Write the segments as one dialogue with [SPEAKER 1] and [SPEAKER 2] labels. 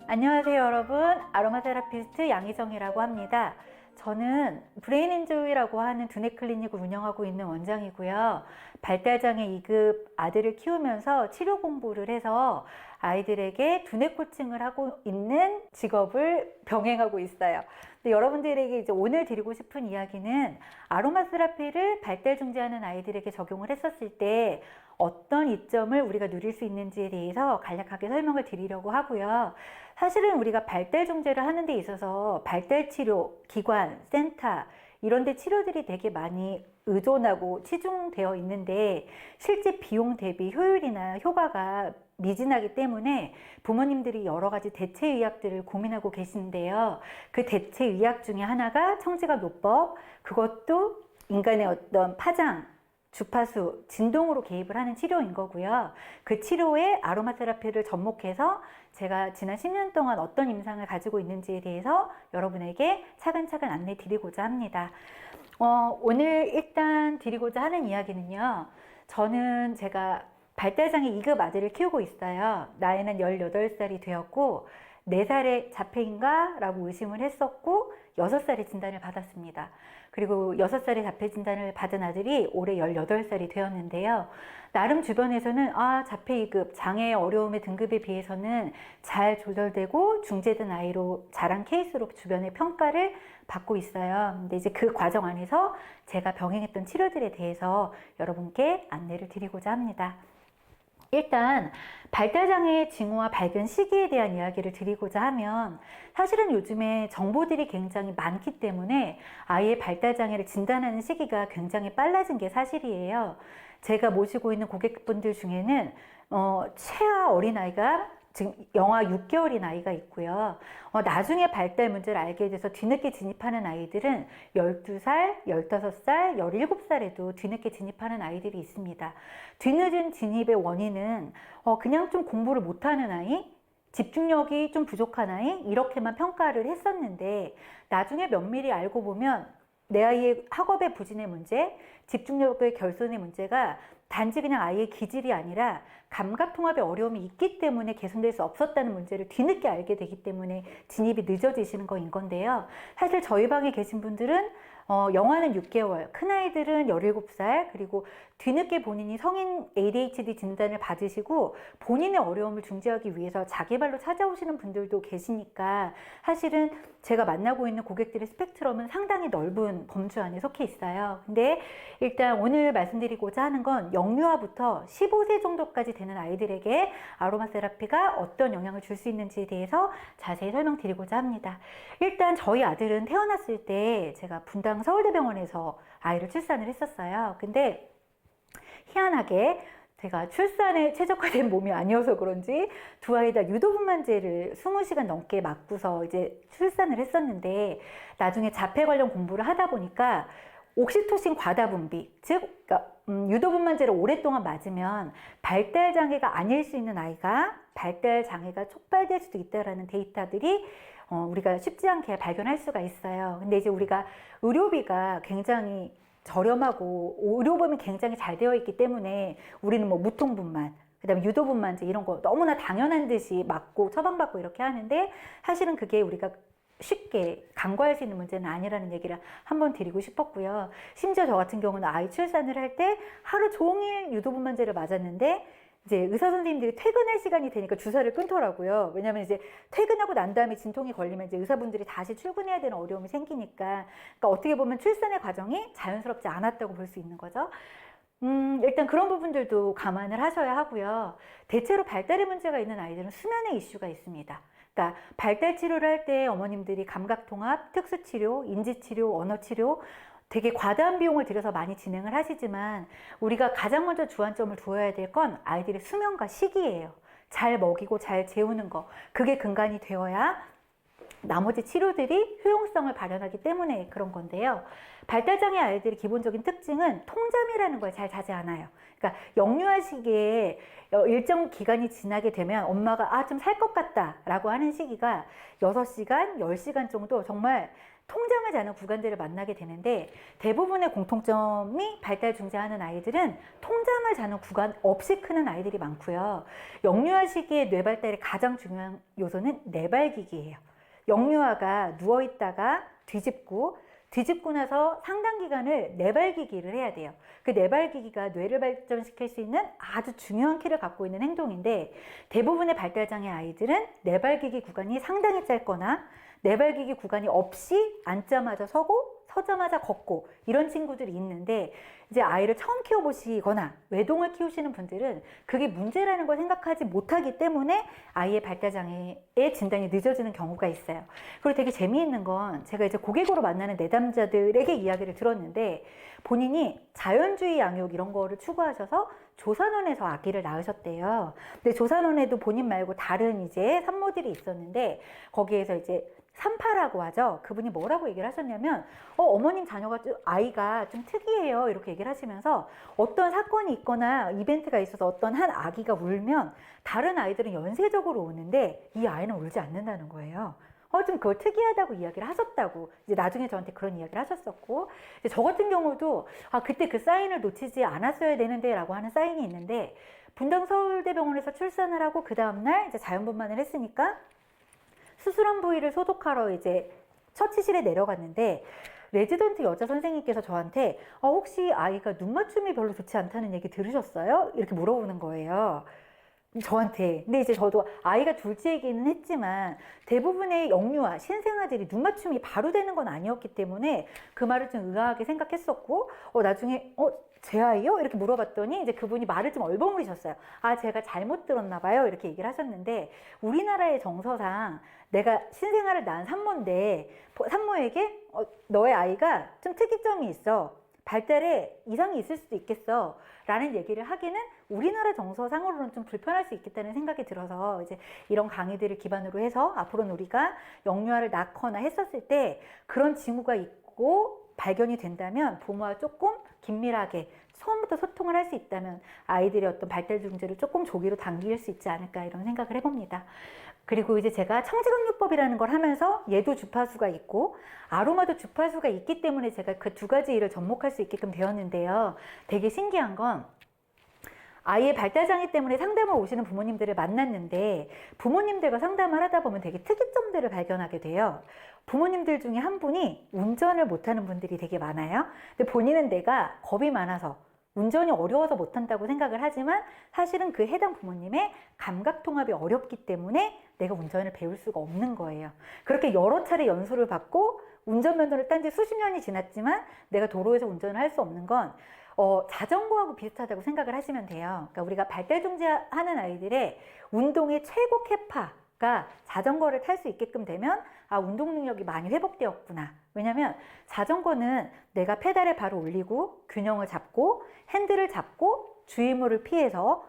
[SPEAKER 1] 안녕하세요 여러분, 아로마 테라피스트 양희정이라고 합니다. 저는 브레인엔조이라고 하는 두뇌 클리닉을 운영하고 있는 원장이고요. 발달장애 2급 아들을 키우면서 치료 공부를 해서 아이들에게 두뇌 코칭을 하고 있는 직업을 병행하고 있어요. 근데 여러분들에게 이제 오늘 드리고 싶은 이야기는 아로마 테라피를 발달 중지하는 아이들에게 적용을 했었을 때 어떤 이점을 우리가 누릴 수 있는지에 대해서 간략하게 설명을 드리려고 하고요. 사실은 우리가 발달 중재를 하는 데 있어서 발달 치료, 기관, 센터 이런 데 치료들이 되게 많이 의존하고 치중되어 있는데 실제 비용 대비 효율이나 효과가 미진하기 때문에 부모님들이 여러 가지 대체 의학들을 고민하고 계시는데요. 그 대체 의학 중에 하나가 청지각요법, 그것도 인간의 어떤 파장, 주파수, 진동으로 개입을 하는 치료인 거고요. 그 치료에 아로마 테라피를 접목해서 제가 지난 10년 동안 어떤 임상을 가지고 있는지에 대해서 여러분에게 차근차근 안내 드리고자 합니다. 오늘 일단 드리고자 하는 이야기는요. 저는 제가 발달장애 2급 아들을 키우고 있어요. 나이는 18살이 되었고 4살의 자폐인가? 라고 의심을 했었고 6살에 진단을 받았습니다. 그리고 6살에 자폐 진단을 받은 아들이 올해 18살이 되었는데요. 나름 주변에서는 자폐 2급, 장애의 어려움의 등급에 비해서는 잘 조절되고 중재된 아이로 자란 케이스로 주변의 평가를 받고 있어요. 근데 이제 그 과정 안에서 제가 병행했던 치료들에 대해서 여러분께 안내를 드리고자 합니다. 일단 발달장애의 징후와 발견 시기에 대한 이야기를 드리고자 하면 사실은 요즘에 정보들이 굉장히 많기 때문에 아이의 발달장애를 진단하는 시기가 굉장히 빨라진 게 사실이에요. 제가 모시고 있는 고객분들 중에는 최하 어린아이가 지금 영하 6개월인 아이가 있고요. 나중에 발달 문제를 알게 돼서 뒤늦게 진입하는 아이들은 12살, 15살, 17살에도 뒤늦게 진입하는 아이들이 있습니다. 뒤늦은 진입의 원인은 그냥 좀 공부를 못하는 아이, 집중력이 좀 부족한 아이 이렇게만 평가를 했었는데 나중에 면밀히 알고 보면 내 아이의 학업의 부진의 문제, 집중력의 결손의 문제가 단지 그냥 아이의 기질이 아니라 감각통합의 어려움이 있기 때문에 개선될 수 없었다는 문제를 뒤늦게 알게 되기 때문에 진입이 늦어지시는 거인 건데요. 사실 저희 방에 계신 분들은 영아는 6개월, 큰아이들은 17살, 그리고 뒤늦게 본인이 성인 ADHD 진단을 받으시고 본인의 어려움을 중재하기 위해서 자기 발로 찾아오시는 분들도 계시니까 사실은 제가 만나고 있는 고객들의 스펙트럼은 상당히 넓은 범주 안에 속해 있어요. 근데 일단 오늘 말씀드리고자 하는 건 영유아부터 15세 정도까지 되는 아이들에게 아로마 테라피가 어떤 영향을 줄 수 있는지에 대해서 자세히 설명드리고자 합니다. 일단 저희 아들은 태어났을 때 제가 분당 서울대병원에서 아이를 출산을 했었어요. 근데 희한하게 제가 출산에 최적화된 몸이 아니어서 그런지 두 아이 다 유도분만제를 20시간 넘게 맞고서 이제 출산을 했었는데 나중에 자폐 관련 공부를 하다 보니까 옥시토신 과다 분비, 즉 유도분만제를 오랫동안 맞으면 발달장애가 아닐 수 있는 아이가 발달장애가 촉발될 수도 있다는 데이터들이 우리가 쉽지 않게 발견할 수가 있어요. 근데 이제 우리가 의료비가 굉장히 저렴하고 의료보험이 굉장히 잘 되어 있기 때문에 우리는 뭐 무통분만, 그 다음에 유도분만제 이런 거 너무나 당연한 듯이 맞고 처방받고 이렇게 하는데 사실은 그게 우리가 쉽게 간과할 수 있는 문제는 아니라는 얘기를 한번 드리고 싶었고요. 심지어 저 같은 경우는 아이 출산을 할 때 하루 종일 유도분만제를 맞았는데 이제 의사 선생님들이 퇴근할 시간이 되니까 주사를 끊더라고요. 왜냐면 이제 퇴근하고 난 다음에 진통이 걸리면 이제 의사분들이 다시 출근해야 되는 어려움이 생기니까. 그러니까 어떻게 보면 출산의 과정이 자연스럽지 않았다고 볼 수 있는 거죠. 일단 그런 부분들도 감안을 하셔야 하고요. 대체로 발달에 문제가 있는 아이들은 수면의 이슈가 있습니다. 그러니까 발달 치료를 할 때 어머님들이 감각통합, 특수치료, 인지치료, 언어치료 되게 과다한 비용을 들여서 많이 진행을 하시지만 우리가 가장 먼저 주안점을 두어야 될 건 아이들의 수면과 식이에요. 잘 먹이고 잘 재우는 거. 그게 근간이 되어야 나머지 치료들이 효용성을 발현하기 때문에 그런 건데요. 발달장애 아이들의 기본적인 특징은 통잠이라는 걸 잘 자지 않아요. 그러니까 영유아 시기에 일정 기간이 지나게 되면 엄마가 좀 살 것 같다 라고 하는 시기가 6시간, 10시간 정도 정말 통잠을 자는 구간들을 만나게 되는데, 대부분의 공통점이 발달 중지하는 아이들은 통잠을 자는 구간 없이 크는 아이들이 많고요. 영유아 시기의 뇌 발달의 가장 중요한 요소는 내발기기예요. 영유아가 누워있다가 뒤집고 나서 상당 기간을 내발기기를 해야 돼요. 그 내발기기가 뇌를 발전시킬 수 있는 아주 중요한 키를 갖고 있는 행동인데, 대부분의 발달장애 아이들은 내발기기 구간이 상당히 짧거나 내발기기 구간이 없이 앉자마자 서고 서자마자 걷고 이런 친구들이 있는데, 이제 아이를 처음 키워보시거나 외동을 키우시는 분들은 그게 문제라는 걸 생각하지 못하기 때문에 아이의 발달장애의 진단이 늦어지는 경우가 있어요. 그리고 되게 재미있는 건, 제가 이제 고객으로 만나는 내담자들에게 이야기를 들었는데, 본인이 자연주의 양육 이런 거를 추구하셔서 조산원에서 아기를 낳으셨대요. 근데 조산원에도 본인 말고 다른 이제 산모들이 있었는데, 거기에서 이제 산파라고 하죠. 그분이 뭐라고 얘기를 하셨냐면, 어머님 자녀가 아이가 좀 특이해요, 이렇게 얘기를 하시면서, 어떤 사건이 있거나 이벤트가 있어서 어떤 한 아기가 울면 다른 아이들은 연쇄적으로 우는데 이 아이는 울지 않는다는 거예요. 좀 그걸 특이하다고 이야기를 하셨다고 이제 나중에 저한테 그런 이야기를 하셨었고, 이제 저 같은 경우도 그때 그 사인을 놓치지 않았어야 되는데 라고 하는 사인이 있는데, 분당 서울대병원에서 출산을 하고 그 다음날 이제 자연분만을 했으니까 수술한 부위를 소독하러 이제 처치실에 내려갔는데, 레지던트 여자 선생님께서 저한테 혹시 아이가 눈 맞춤이 별로 좋지 않다는 얘기 들으셨어요? 이렇게 물어보는 거예요, 저한테. 근데 이제 저도 아이가 둘째이기는 했지만 대부분의 영유아, 신생아들이 눈 맞춤이 바로 되는 건 아니었기 때문에 그 말을 좀 의아하게 생각했었고, 나중에 제 아이요? 이렇게 물어봤더니 이제 그분이 말을 좀 얼버무리셨어요. 제가 잘못 들었나 봐요, 이렇게 얘기를 하셨는데, 우리나라의 정서상 내가 신생아를 낳은 산모인데 산모에게 너의 아이가 좀 특이점이 있어, 발달에 이상이 있을 수도 있겠어 라는 얘기를 하기는 우리나라 정서상으로는 좀 불편할 수 있겠다는 생각이 들어서, 이제 이런 강의들을 기반으로 해서 앞으로는 우리가 영유아를 낳거나 했었을 때 그런 징후가 있고 발견이 된다면 부모와 조금 긴밀하게 처음부터 소통을 할 수 있다면 아이들의 어떤 발달 중지를 조금 조기로 당길 수 있지 않을까, 이런 생각을 해봅니다. 그리고 이제 제가 청지강요법이라는 걸 하면서 얘도 주파수가 있고 아로마도 주파수가 있기 때문에 제가 그 두 가지 일을 접목할 수 있게끔 되었는데요. 되게 신기한 건, 아이의 발달장애 때문에 상담을 오시는 부모님들을 만났는데, 부모님들과 상담을 하다 보면 되게 특이점들을 발견하게 돼요. 부모님들 중에 한 분이 운전을 못하는 분들이 되게 많아요. 근데 본인은 내가 겁이 많아서 운전이 어려워서 못한다고 생각을 하지만, 사실은 그 해당 부모님의 감각통합이 어렵기 때문에 내가 운전을 배울 수가 없는 거예요. 그렇게 여러 차례 연수를 받고 운전면허를 딴 지 수십 년이 지났지만 내가 도로에서 운전을 할 수 없는 건 자전거하고 비슷하다고 생각을 하시면 돼요. 그러니까 우리가 발달 중지하는 아이들의 운동의 최고 캐파가 자전거를 탈 수 있게끔 되면 운동 능력이 많이 회복되었구나. 왜냐면 자전거는 내가 페달을 바로 올리고 균형을 잡고 핸들을 잡고 주의물을 피해서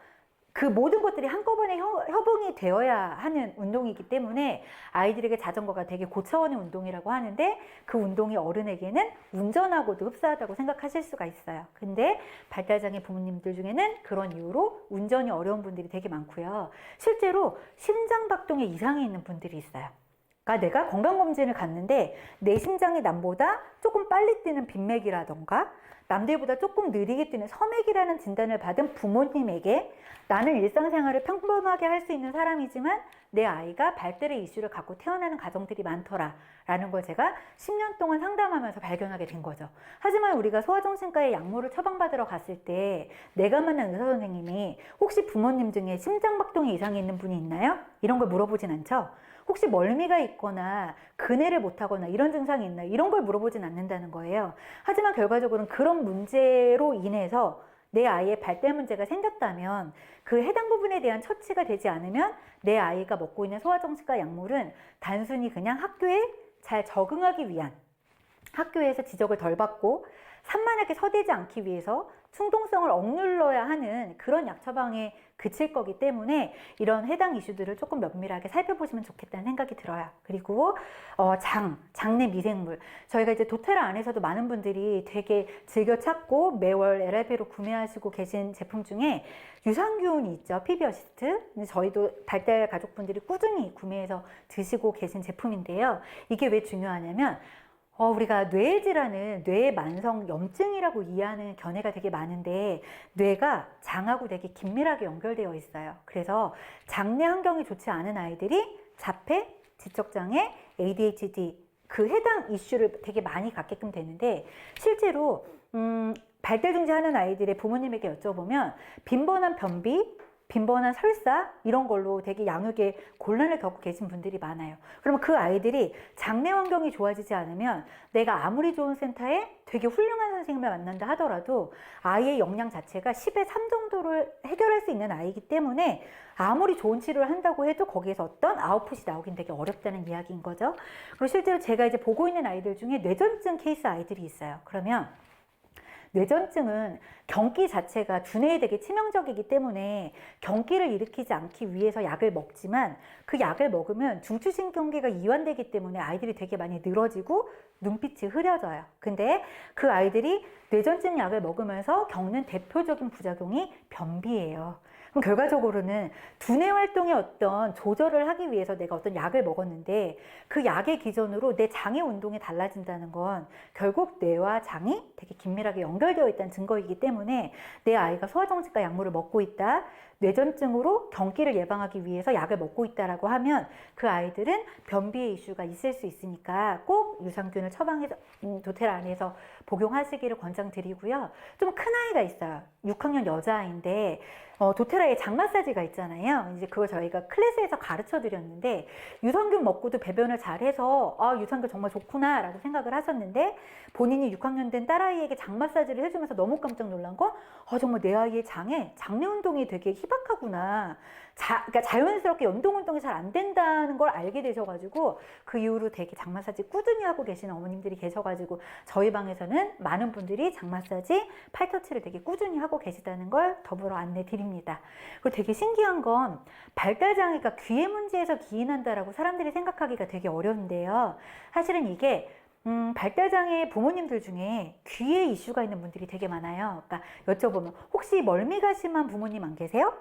[SPEAKER 1] 그 모든 것들이 한꺼번에 협응이 되어야 하는 운동이기 때문에 아이들에게 자전거가 되게 고차원의 운동이라고 하는데, 그 운동이 어른에게는 운전하고도 흡사하다고 생각하실 수가 있어요. 근데 발달장애 부모님들 중에는 그런 이유로 운전이 어려운 분들이 되게 많고요. 실제로 심장박동에 이상이 있는 분들이 있어요. 그러니까 내가 건강검진을 갔는데 내 심장이 남보다 조금 빨리 뛰는 빈맥이라던가 남들보다 조금 느리게 뛰는 서맥이라는 진단을 받은 부모님에게, 나는 일상생활을 평범하게 할 수 있는 사람이지만 내 아이가 발달의 이슈를 갖고 태어나는 가정들이 많더라 라는 걸 제가 10년 동안 상담하면서 발견하게 된 거죠. 하지만 우리가 소아정신과에 약물을 처방받으러 갔을 때 내가 만난 의사 선생님이 혹시 부모님 중에 심장박동에 이상이 있는 분이 있나요? 이런 걸 물어보진 않죠. 혹시 멀미가 있거나 그네를 못하거나 이런 증상이 있나, 이런 걸 물어보진 않는다는 거예요. 하지만 결과적으로는 그런 문제로 인해서 내 아이의 발달 문제가 생겼다면 그 해당 부분에 대한 처치가 되지 않으면 내 아이가 먹고 있는 소아정신과 약물은 단순히 그냥 학교에 잘 적응하기 위한, 학교에서 지적을 덜 받고 산만하게 서대지 않기 위해서 충동성을 억눌러야 하는 그런 약 처방에 그칠 거기 때문에 이런 해당 이슈들을 조금 면밀하게 살펴보시면 좋겠다는 생각이 들어요. 그리고 장내 미생물, 저희가 이제 도테라 안에서도 많은 분들이 되게 즐겨 찾고 매월 LRP로 구매하시고 계신 제품 중에 유산균이 있죠. 피비어시스트. 저희도 발달 가족분들이 꾸준히 구매해서 드시고 계신 제품인데요. 이게 왜 중요하냐면 우리가 뇌의 질환은 뇌의 만성 염증이라고 이해하는 견해가 되게 많은데 뇌가 장하고 되게 긴밀하게 연결되어 있어요. 그래서 장내 환경이 좋지 않은 아이들이 자폐, 지적장애, ADHD 그 해당 이슈를 되게 많이 갖게끔 되는데 실제로 발달 중지하는 아이들의 부모님에게 여쭤보면 빈번한 변비, 빈번한 설사 이런 걸로 되게 양육에 곤란을 겪고 계신 분들이 많아요. 그러면 그 아이들이 장내 환경이 좋아지지 않으면 내가 아무리 좋은 센터에 되게 훌륭한 선생님을 만난다 하더라도 아이의 역량 자체가 10의 3 정도를 해결할 수 있는 아이이기 때문에 아무리 좋은 치료를 한다고 해도 거기에서 어떤 아웃풋이 나오긴 되게 어렵다는 이야기인 거죠. 그리고 실제로 제가 이제 보고 있는 아이들 중에 뇌전증 케이스 아이들이 있어요. 그러면 뇌전증은 경기 자체가 두뇌에 되게 치명적이기 때문에 경기를 일으키지 않기 위해서 약을 먹지만 그 약을 먹으면 중추신경계가 이완되기 때문에 아이들이 되게 많이 늘어지고 눈빛이 흐려져요. 근데 그 아이들이 뇌전증 약을 먹으면서 겪는 대표적인 부작용이 변비예요. 그럼 결과적으로는 두뇌 활동의 어떤 조절을 하기 위해서 내가 어떤 약을 먹었는데 그 약의 기전으로 내 장의 운동이 달라진다는 건 결국 뇌와 장이 되게 긴밀하게 연결되어 있다는 증거이기 때문에 내 아이가 소화정지과 약물을 먹고 있다, 뇌전증으로 경기를 예방하기 위해서 약을 먹고 있다라고 하면 그 아이들은 변비의 이슈가 있을 수 있으니까 꼭 유산균을 처방해서 도테라 안에서 복용하시기를 권장드리고요. 좀 큰 아이가 있어요. 6학년 여자아이인데 도테라에 장 마사지가 있잖아요. 이제 그걸 저희가 클래스에서 가르쳐 드렸는데 유산균 먹고도 배변을 잘해서 유산균 정말 좋구나 라고 생각을 하셨는데 본인이 6학년 된 딸아이에게 장 마사지를 해주면서 너무 깜짝 놀란 건 정말 내 아이의 장에 장내 운동이 되게 희박하구나. 그러니까 자연스럽게 연동 운동이 잘 안 된다는 걸 알게 되셔가지고 그 이후로 되게 장 마사지 꾸준히 하고 계시는 어머님들이 계셔가지고 저희 방에서는 많은 분들이 장 마사지, 팔터치를 되게 꾸준히 하고 계시다는 걸 더불어 안내 드립니다. 그리고 되게 신기한 건 발달장애가 귀의 문제에서 기인한다라고 사람들이 생각하기가 되게 어려운데요. 사실은 이게 발달장애 부모님들 중에 귀에 이슈가 있는 분들이 되게 많아요. 그러니까 여쭤보면 혹시 멀미가 심한 부모님 안 계세요?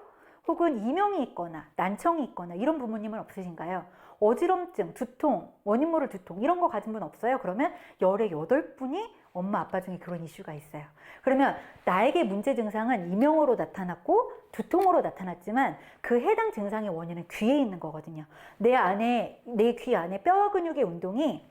[SPEAKER 1] 혹은 이명이 있거나 난청이 있거나 이런 부모님은 없으신가요? 어지럼증, 두통, 원인 모를 두통 이런 거 가진 분 없어요? 그러면 열의 8분이 엄마 아빠 중에 그런 이슈가 있어요. 그러면 나에게 문제 증상은 이명으로 나타났고 두통으로 나타났지만 그 해당 증상의 원인은 귀에 있는 거거든요. 내 귀 안에 뼈와 근육의 운동이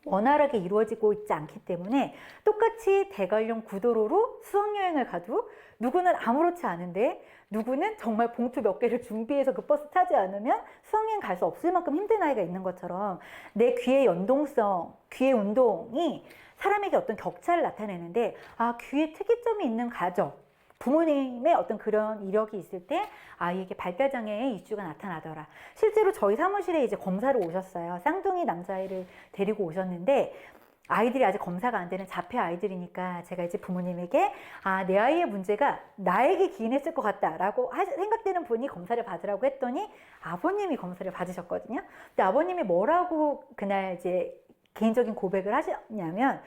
[SPEAKER 1] 원활하게 이루어지고 있지 않기 때문에 똑같이 대관령 구도로로 수학여행을 가도 누구는 아무렇지 않은데 누구는 정말 봉투 몇 개를 준비해서 그 버스 타지 않으면 수학여행 갈 수 없을 만큼 힘든 아이가 있는 것처럼 내 귀의 연동성, 귀의 운동이 사람에게 어떤 격차를 나타내는데 귀에 특이점이 있는 가족, 부모님의 어떤 그런 이력이 있을 때 아이에게 발달장애의 이슈가 나타나더라. 실제로 저희 사무실에 이제 검사를 오셨어요. 쌍둥이 남자아이를 데리고 오셨는데 아이들이 아직 검사가 안 되는 자폐 아이들이니까 제가 이제 부모님에게 내 아이의 문제가 나에게 기인했을 것 같다라고 생각되는 분이 검사를 받으라고 했더니 아버님이 검사를 받으셨거든요. 근데 아버님이 뭐라고 그날 이제 개인적인 고백을 하셨냐면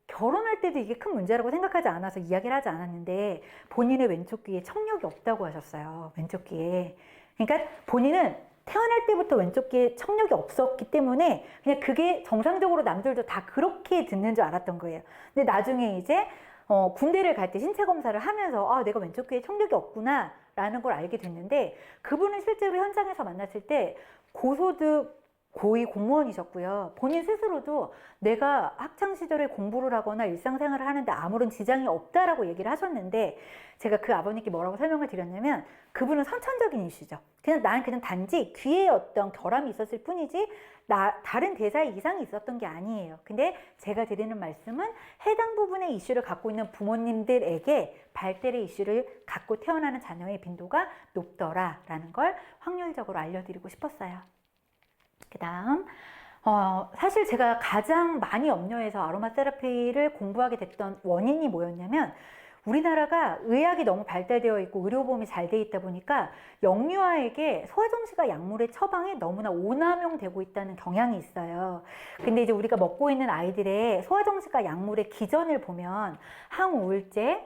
[SPEAKER 1] 결혼할 때도 이게 큰 문제라고 생각하지 않아서 이야기를 하지 않았는데 본인의 왼쪽 귀에 청력이 없다고 하셨어요. 왼쪽 귀에. 그러니까 본인은 태어날 때부터 왼쪽 귀에 청력이 없었기 때문에 그냥 그게 정상적으로 남들도 다 그렇게 듣는 줄 알았던 거예요. 근데 나중에 이제 군대를 갈 때 신체 검사를 하면서 내가 왼쪽 귀에 청력이 없구나 라는 걸 알게 됐는데 그분은 실제로 현장에서 만났을 때 고소득 고위 공무원이셨고요. 본인 스스로도 내가 학창시절에 공부를 하거나 일상생활을 하는데 아무런 지장이 없다라고 얘기를 하셨는데 제가 그 아버님께 뭐라고 설명을 드렸냐면 그분은 선천적인 이슈죠. 나는 그냥 단지 귀에 어떤 결함이 있었을 뿐이지 다른 대사에 이상이 있었던 게 아니에요. 근데 제가 드리는 말씀은 해당 부분의 이슈를 갖고 있는 부모님들에게 발달의 이슈를 갖고 태어나는 자녀의 빈도가 높더라라는 걸 확률적으로 알려드리고 싶었어요. 그 다음 사실 제가 가장 많이 염려해서 아로마 테라피를 공부하게 됐던 원인이 뭐였냐면 우리나라가 의학이 너무 발달되어 있고 의료보험이 잘 돼 있다 보니까 영유아에게 소화정지과 약물의 처방이 너무나 오남용되고 있다는 경향이 있어요. 근데 이제 우리가 먹고 있는 아이들의 소화정지과 약물의 기전을 보면 항우울제,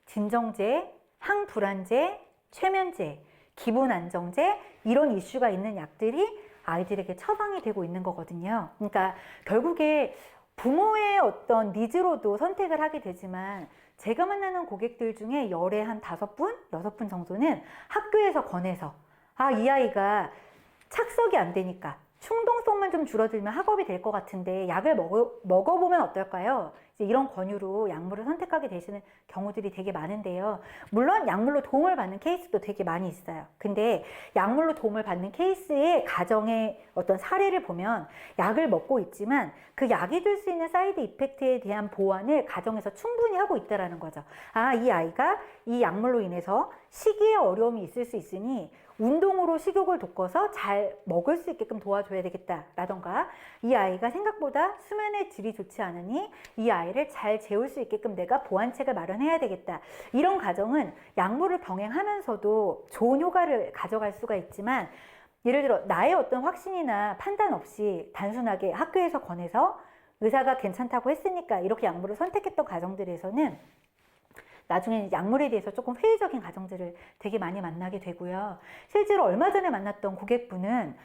[SPEAKER 1] 진정제, 항불안제, 최면제, 기분안정제 이런 이슈가 있는 약들이 아이들에게 처방이 되고 있는 거거든요. 그러니까 결국에 부모의 어떤 니즈로도 선택을 하게 되지만 제가 만나는 고객들 중에 열에 한 5분, 6분 정도는 학교에서 권해서 이 아이가 착석이 안 되니까 충동성만 좀 줄어들면 학업이 될 것 같은데 약을 먹어보면 어떨까요? 이제 이런 권유로 약물을 선택하게 되시는 경우들이 되게 많은데요. 물론 약물로 도움을 받는 케이스도 되게 많이 있어요. 근데 약물로 도움을 받는 케이스의 가정의 어떤 사례를 보면 약을 먹고 있지만 그 약이 줄 수 있는 사이드 이펙트에 대한 보완을 가정에서 충분히 하고 있다는 거죠. 이 아이가 이 약물로 인해서 식이에 어려움이 있을 수 있으니 운동으로 식욕을 돋궈서 잘 먹을 수 있게끔 도와줘야 되겠다라던가, 이 아이가 생각보다 수면의 질이 좋지 않으니 이 아이를 잘 재울 수 있게끔 내가 보완책을 마련해야 되겠다. 이런 가정은 약물을 병행하면서도 좋은 효과를 가져갈 수가 있지만, 예를 들어 나의 어떤 확신이나 판단 없이 단순하게 학교에서 권해서 의사가 괜찮다고 했으니까 이렇게 약물을 선택했던 가정들에서는 나중에 약물에 대해서 조금 회의적인 가정들을 되게 많이 만나게 되고요. 실제로 얼마 전에 만났던 고객분은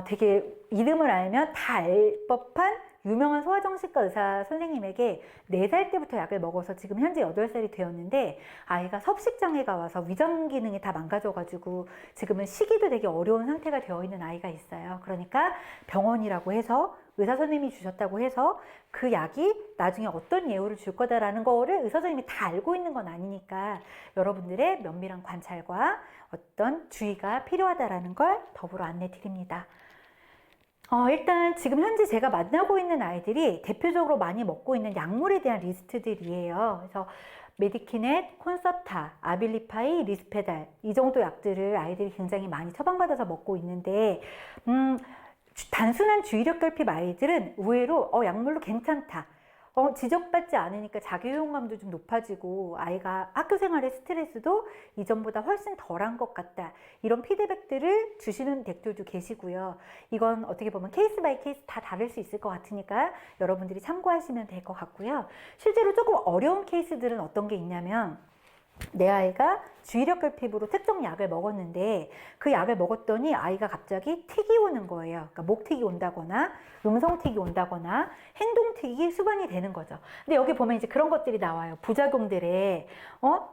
[SPEAKER 1] 되게 이름을 알면 다 알 법한 유명한 소아정신과 의사 선생님에게 4살 때부터 약을 먹어서 지금 현재 8살이 되었는데 아이가 섭식장애가 와서 위장 기능이 다 망가져가지고 지금은 식이도 되게 어려운 상태가 되어 있는 아이가 있어요. 그러니까 병원이라고 해서 의사 선생님이 주셨다고 해서 그 약이 나중에 어떤 예후를 줄 거다라는 거를 의사 선생님이 다 알고 있는 건 아니니까 여러분들의 면밀한 관찰과 어떤 주의가 필요하다라는 걸 더불어 안내 드립니다. 일단 지금 현재 제가 만나고 있는 아이들이 대표적으로 많이 먹고 있는 약물에 대한 리스트들이에요. 그래서 메디키넷, 콘서타, 아빌리파이, 리스페달, 이 정도 약들을 아이들이 굉장히 많이 처방받아서 먹고 있는데 단순한 주의력 결핍 아이들은 의외로 약물로 괜찮다, 지적받지 않으니까 자기효용감도 좀 높아지고 아이가 학교 생활의 스트레스도 이전보다 훨씬 덜한 것 같다, 이런 피드백들을 주시는 댁들도 계시고요. 이건 어떻게 보면 케이스 바이 케이스 다 다를 수 있을 것 같으니까 여러분들이 참고하시면 될 것 같고요. 실제로 조금 어려운 케이스들은 어떤 게 있냐면, 내 아이가 주의력 결핍으로 특정 약을 먹었는데 그 약을 먹었더니 아이가 갑자기 틱이 오는 거예요. 그러니까 목틱이 온다거나 음성틱이 온다거나 행동틱이 수반이 되는 거죠. 근데 여기 보면 이제 그런 것들이 나와요. 부작용들에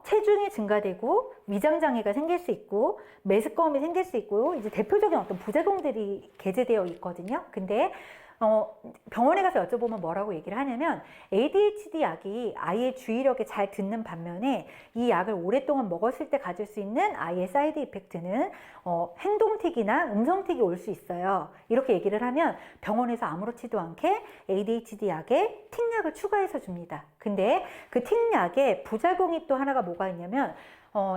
[SPEAKER 1] 체중이 증가되고 위장장애가 생길 수 있고 메스꺼움이 생길 수 있고, 이제 대표적인 어떤 부작용들이 게재되어 있거든요. 근데 병원에 가서 여쭤보면 뭐라고 얘기를 하냐면, ADHD 약이 아이의 주의력에 잘 듣는 반면에 이 약을 오랫동안 먹었을 때 가질 수 있는 아이의 사이드 이펙트는 행동틱이나 음성틱이 올 수 있어요. 이렇게 얘기를 하면 병원에서 아무렇지도 않게 ADHD 약에 틱약을 추가해서 줍니다. 근데 그 틱약에 부작용이 또 하나가 뭐가 있냐면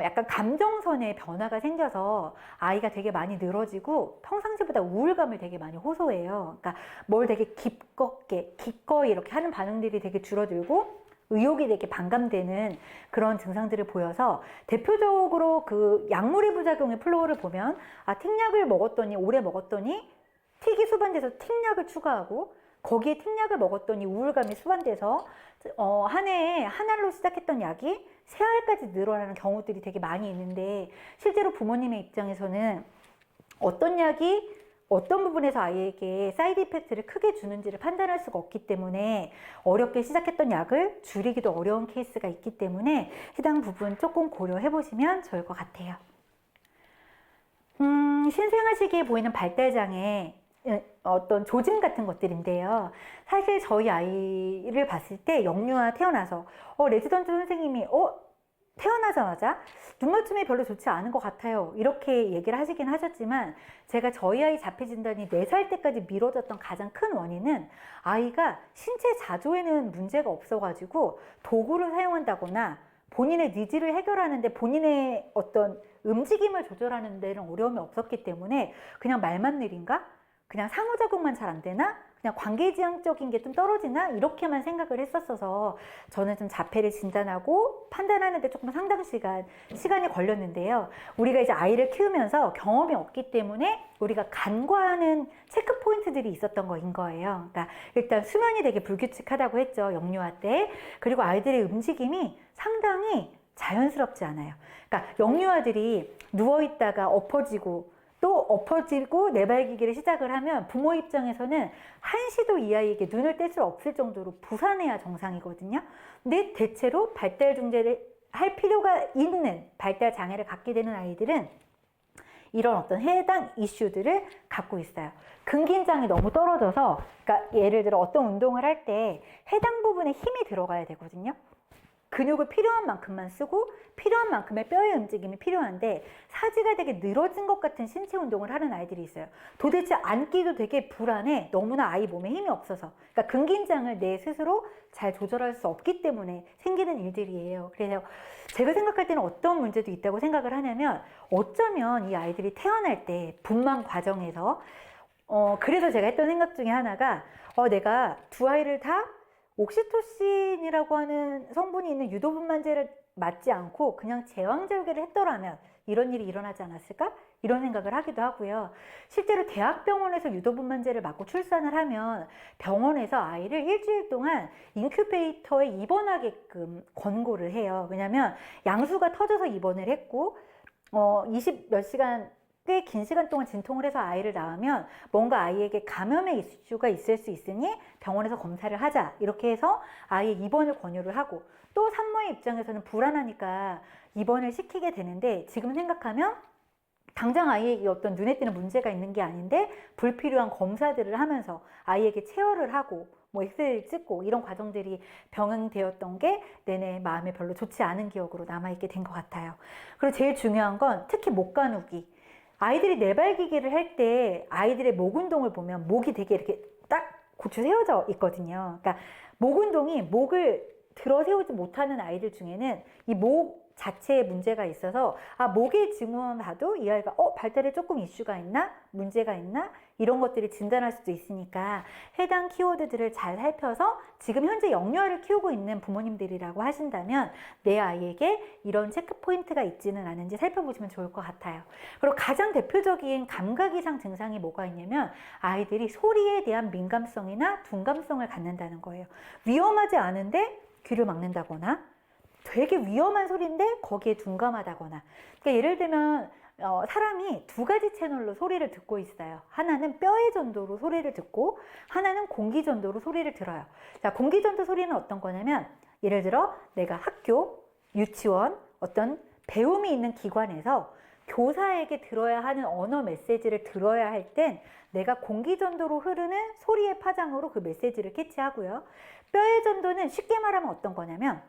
[SPEAKER 1] 약간 감정선의 변화가 생겨서 아이가 되게 많이 늘어지고 평상시보다 우울감을 되게 많이 호소해요. 그러니까 뭘 되게 기꺼이 이렇게 하는 반응들이 되게 줄어들고 의욕이 되게 반감되는 그런 증상들을 보여서, 대표적으로 그 약물의 부작용의 플로우를 보면 틱약을 먹었더니 오래 먹었더니 틱이 수반돼서 틱약을 추가하고, 거기에 틱약을 먹었더니 우울감이 수반돼서 한 해에 한 알로 시작했던 약이 3알까지 늘어나는 경우들이 되게 많이 있는데, 실제로 부모님의 입장에서는 어떤 약이 어떤 부분에서 아이에게 사이드 이펙트를 크게 주는지를 판단할 수가 없기 때문에 어렵게 시작했던 약을 줄이기도 어려운 케이스가 있기 때문에 해당 부분 조금 고려해 보시면 좋을 것 같아요. 신생아 시기에 보이는 발달장애, 어떤 조짐 같은 것들인데요. 사실 저희 아이를 봤을 때 영유아 태어나서 레지던트 선생님이 태어나자마자 눈맞춤이 별로 좋지 않은 것 같아요, 이렇게 얘기를 하시긴 하셨지만, 제가 저희 아이 자폐 진단이 4살 때까지 미뤄졌던 가장 큰 원인은 아이가 신체 자조에는 문제가 없어가지고 도구를 사용한다거나 본인의 니즈를 해결하는데 본인의 어떤 움직임을 조절하는 데는 어려움이 없었기 때문에 그냥 말만 느린가? 그냥 상호작용만 잘 안 되나? 그냥 관계지향적인 게 좀 떨어지나? 이렇게만 생각을 했었어서 저는 좀 자폐를 진단하고 판단하는데 조금 상당 시간이 걸렸는데요. 우리가 이제 아이를 키우면서 경험이 없기 때문에 우리가 간과하는 체크 포인트들이 있었던 거인 거예요. 그러니까 일단 수면이 되게 불규칙하다고 했죠, 영유아 때. 그리고 아이들의 움직임이 상당히 자연스럽지 않아요. 그러니까 영유아들이 누워있다가 엎어지고 또 엎어지고 내발기기를 시작을 하면 부모 입장에서는 한시도 이 아이에게 눈을 뗄 수 없을 정도로 부산해야 정상이거든요. 근데 대체로 발달 중재를 할 필요가 있는 발달 장애를 갖게 되는 아이들은 이런 어떤 해당 이슈들을 갖고 있어요. 근긴장이 너무 떨어져서, 그러니까 예를 들어 어떤 운동을 할 때 해당 부분에 힘이 들어가야 되거든요. 근육을 필요한 만큼만 쓰고 필요한 만큼의 뼈의 움직임이 필요한데 사지가 되게 늘어진 것 같은 신체 운동을 하는 아이들이 있어요. 도대체 앉기도 되게 불안해. 너무나 아이 몸에 힘이 없어서. 그러니까 근긴장을 내 스스로 잘 조절할 수 없기 때문에 생기는 일들이에요. 그래서 제가 생각할 때는 어떤 문제도 있다고 생각을 하냐면, 어쩌면 이 아이들이 태어날 때 분만 과정에서 그래서 제가 했던 생각 중에 하나가 내가 두 아이를 다 옥시토신이라고 하는 성분이 있는 유도분만제를 맞지 않고 그냥 제왕절개를 했더라면 이런 일이 일어나지 않았을까? 이런 생각을 하기도 하고요. 실제로 대학병원에서 유도분만제를 맞고 출산을 하면 병원에서 아이를 일주일 동안 인큐베이터에 입원하게끔 권고를 해요. 왜냐하면 양수가 터져서 입원을 했고 20 몇 시간 꽤 긴 시간 동안 진통을 해서 아이를 낳으면 뭔가 아이에게 감염의 이슈가 있을 수 있으니 병원에서 검사를 하자, 이렇게 해서 아이의 입원을 권유를 하고, 또 산모의 입장에서는 불안하니까 입원을 시키게 되는데, 지금 생각하면 당장 아이에게 어떤 눈에 띄는 문제가 있는 게 아닌데 불필요한 검사들을 하면서 아이에게 체열을 하고 뭐 엑스레이를 찍고 이런 과정들이 병행되었던 게 내내 마음에 별로 좋지 않은 기억으로 남아있게 된 것 같아요. 그리고 제일 중요한 건 특히 목 가누기. 아이들이 내발기기를 할 때 아이들의 목 운동을 보면 목이 되게 이렇게 딱 고추 세워져 있거든요. 그러니까 목 운동이 목을 들어 세우지 못하는 아이들 중에는 이 목 자체에 문제가 있어서 목의 징후만 봐도 이 아이가 발달에 조금 이슈가 있나? 문제가 있나? 이런 것들이 진단할 수도 있으니까 해당 키워드들을 잘 살펴서 지금 현재 영유아를 키우고 있는 부모님들이라고 하신다면 내 아이에게 이런 체크 포인트가 있지는 않은지 살펴보시면 좋을 것 같아요. 그리고 가장 대표적인 감각 이상 증상이 뭐가 있냐면 아이들이 소리에 대한 민감성이나 둔감성을 갖는다는 거예요. 위험하지 않은데 귀를 막는다거나 되게 위험한 소리인데 거기에 둔감하다거나. 그러니까 예를 들면 사람이 두 가지 채널로 소리를 듣고 있어요. 하나는 뼈의 전도로 소리를 듣고 하나는 공기 전도로 소리를 들어요. 자, 공기 전도 소리는 어떤 거냐면 예를 들어 내가 학교, 유치원, 어떤 배움이 있는 기관에서 교사에게 들어야 하는 언어 메시지를 들어야 할 땐 내가 공기 전도로 흐르는 소리의 파장으로 그 메시지를 캐치하고요. 뼈의 전도는 쉽게 말하면 어떤 거냐면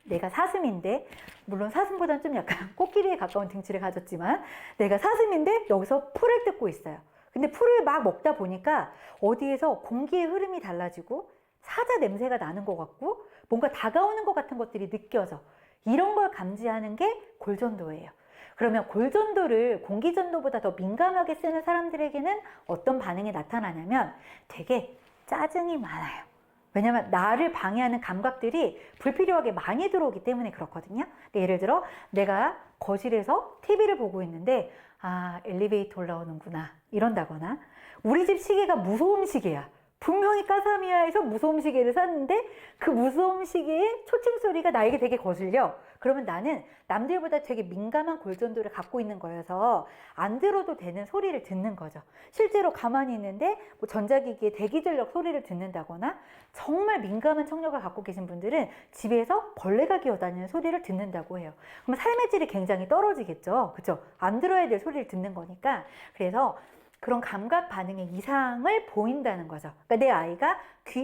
[SPEAKER 1] 내가 사슴인데, 물론 사슴보다는 좀 약간 코끼리에 가까운 등치를 가졌지만 내가 사슴인데 여기서 풀을 뜯고 있어요. 근데 풀을 막 먹다 보니까 어디에서 공기의 흐름이 달라지고 사자 냄새가 나는 것 같고 뭔가 다가오는 것 같은 것들이 느껴져. 이런 걸 감지하는 게 골전도예요. 그러면 골전도를 공기전도보다 더 민감하게 쓰는 사람들에게는 어떤 반응이 나타나냐면 되게 짜증이 많아요. 왜냐면 나를 방해하는 감각들이 불필요하게 많이 들어오기 때문에 그렇거든요. 예를 들어 내가 거실에서 TV를 보고 있는데 엘리베이터 올라오는구나 이런다거나, 우리 집 시계가 무소음 시계야. 분명히 까사미야에서 무소음 시계를 샀는데 그 무소음 시계의 초침 소리가 나에게 되게 거슬려. 그러면 나는 남들보다 되게 민감한 골전도를 갖고 있는 거여서 안 들어도 되는 소리를 듣는 거죠. 실제로 가만히 있는데 뭐 전자기기의 대기전력 소리를 듣는다거나, 정말 민감한 청력을 갖고 계신 분들은 집에서 벌레가 기어다니는 소리를 듣는다고 해요. 그럼 삶의 질이 굉장히 떨어지겠죠. 그렇죠? 안 들어야 될 소리를 듣는 거니까. 그래서 그런 감각 반응의 이상을 보인다는 거죠. 그러니까 내 아이가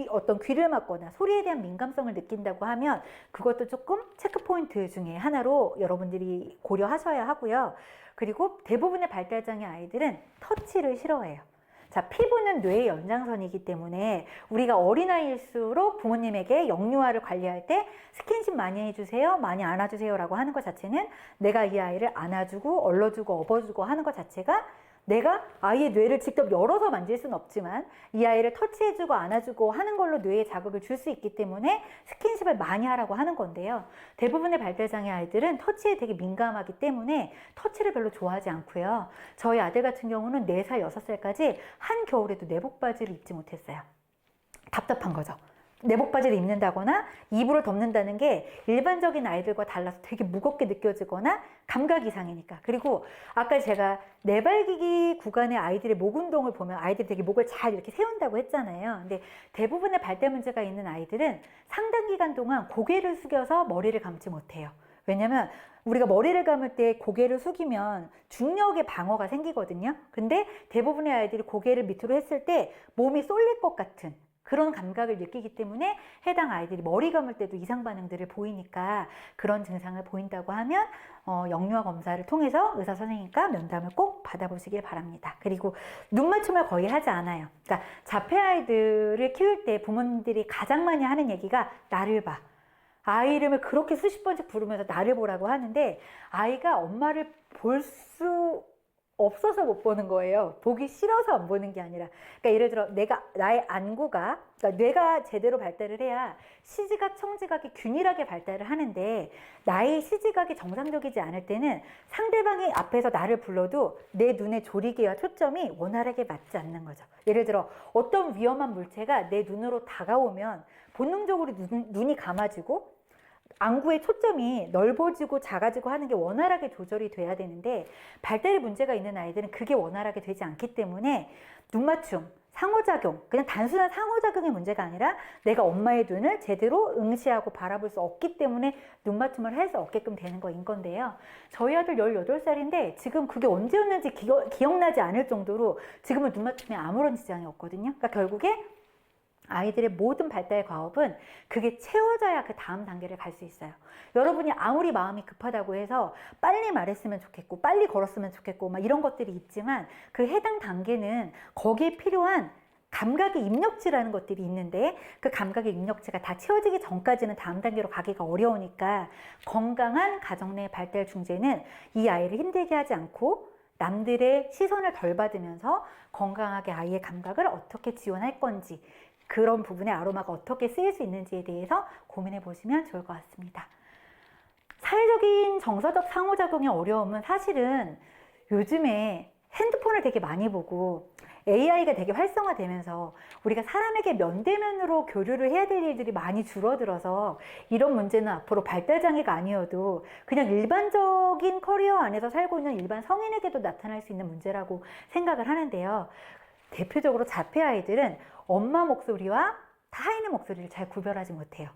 [SPEAKER 1] 어떤 귀를 막거나 소리에 대한 민감성을 느낀다고 하면 그것도 조금 체크 포인트 중에 하나로 여러분들이 고려하셔야 하고요. 그리고 대부분의 발달장애 아이들은 터치를 싫어해요. 자, 피부는 뇌의 연장선이기 때문에 우리가 어린아이일수록 부모님에게 영유아를 관리할 때 스킨십 많이 해주세요, 많이 안아주세요 라고 하는 것 자체는 내가 이 아이를 안아주고 얼러주고 업어주고 하는 것 자체가, 내가 아이의 뇌를 직접 열어서 만질 수는 없지만 이 아이를 터치해주고 안아주고 하는 걸로 뇌에 자극을 줄 수 있기 때문에 스킨십을 많이 하라고 하는 건데요. 대부분의 발달장애 아이들은 터치에 되게 민감하기 때문에 터치를 별로 좋아하지 않고요. 저희 아들 같은 경우는 4살, 6살까지 한겨울에도 내복 바지를 입지 못했어요. 답답한 거죠. 내복 바지를 입는다거나 이불을 덮는다는 게 일반적인 아이들과 달라서 되게 무겁게 느껴지거나 감각 이상이니까. 그리고 아까 제가 내발기기 구간의 아이들의 목 운동을 보면 아이들이 되게 목을 잘 이렇게 세운다고 했잖아요. 근데 대부분의 발달 문제가 있는 아이들은 상당 기간 동안 고개를 숙여서 머리를 감지 못해요. 왜냐면 우리가 머리를 감을 때 고개를 숙이면 중력의 방어가 생기거든요. 근데 대부분의 아이들이 고개를 밑으로 했을 때 몸이 쏠릴 것 같은 그런 감각을 느끼기 때문에 해당 아이들이 머리 감을 때도 이상 반응들을 보이니까 그런 증상을 보인다고 하면 영유아 검사를 통해서 의사 선생님과 면담을 꼭 받아보시길 바랍니다. 그리고 눈 맞춤을 거의 하지 않아요. 그러니까 자폐 아이들을 키울 때 부모님들이 가장 많이 하는 얘기가 나를 봐. 아이 이름을 그렇게 수십 번씩 부르면서 나를 보라고 하는데 아이가 엄마를 볼 수 없어서 못 보는 거예요. 보기 싫어서 안 보는 게 아니라. 그러니까 예를 들어 나의 안구가, 그러니까 뇌가 제대로 발달을 해야 시지각, 청지각이 균일하게 발달을 하는데 나의 시지각이 정상적이지 않을 때는 상대방이 앞에서 나를 불러도 내 눈의 조리개와 초점이 원활하게 맞지 않는 거죠. 예를 들어 어떤 위험한 물체가 내 눈으로 다가오면 본능적으로 눈이 감아지고 안구의 초점이 넓어지고 작아지고 하는 게 원활하게 조절이 돼야 되는데 발달에 문제가 있는 아이들은 그게 원활하게 되지 않기 때문에 눈 맞춤, 상호작용, 그냥 단순한 상호작용의 문제가 아니라 내가 엄마의 눈을 제대로 응시하고 바라볼 수 없기 때문에 눈 맞춤을 해서 없게끔 되는 거인 건데요. 저희 아들 18살인데 지금 그게 언제였는지 기억나지 않을 정도로 지금은 눈 맞춤에 아무런 지장이 없거든요. 그러니까 결국에 아이들의 모든 발달 과업은 그게 채워져야 그 다음 단계를 갈 수 있어요. 여러분이 아무리 마음이 급하다고 해서 빨리 말했으면 좋겠고 빨리 걸었으면 좋겠고 막 이런 것들이 있지만 그 해당 단계는 거기에 필요한 감각의 입력치라는 것들이 있는데 그 감각의 입력치가 다 채워지기 전까지는 다음 단계로 가기가 어려우니까 건강한 가정 내 발달 중재는 이 아이를 힘들게 하지 않고 남들의 시선을 덜 받으면서 건강하게 아이의 감각을 어떻게 지원할 건지 그런 부분에 아로마가 어떻게 쓰일 수 있는지에 대해서 고민해 보시면 좋을 것 같습니다. 사회적인 정서적 상호작용의 어려움은 사실은 요즘에 핸드폰을 되게 많이 보고 AI가 되게 활성화되면서 우리가 사람에게 면대면으로 교류를 해야 될 일들이 많이 줄어들어서 이런 문제는 앞으로 발달장애가 아니어도 그냥 일반적인 커리어 안에서 살고 있는 일반 성인에게도 나타날 수 있는 문제라고 생각을 하는데요. 대표적으로 자폐 아이들은 엄마 목소리와 타인의 목소리를 잘 구별하지 못해요.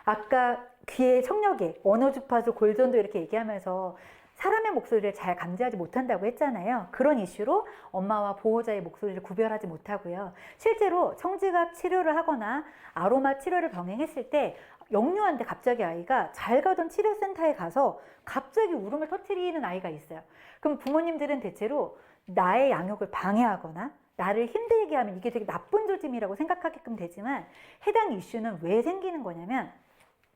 [SPEAKER 1] 아까 귀의 청력에 언어 주파수, 골전도 이렇게 얘기하면서 사람의 목소리를 잘 감지하지 못한다고 했잖아요. 그런 이슈로 엄마와 보호자의 목소리를 구별하지 못하고요. 실제로 청지각 치료를 하거나 아로마 치료를 병행했을 때 영유아인데 갑자기 아이가 잘 가던 치료센터에 가서 갑자기 울음을 터뜨리는 아이가 있어요. 그럼 부모님들은 대체로 나의 양육을 방해하거나 나를 힘들게 하면 이게 되게 나쁜 조짐이라고 생각하게끔 되지만 해당 이슈는 왜 생기는 거냐면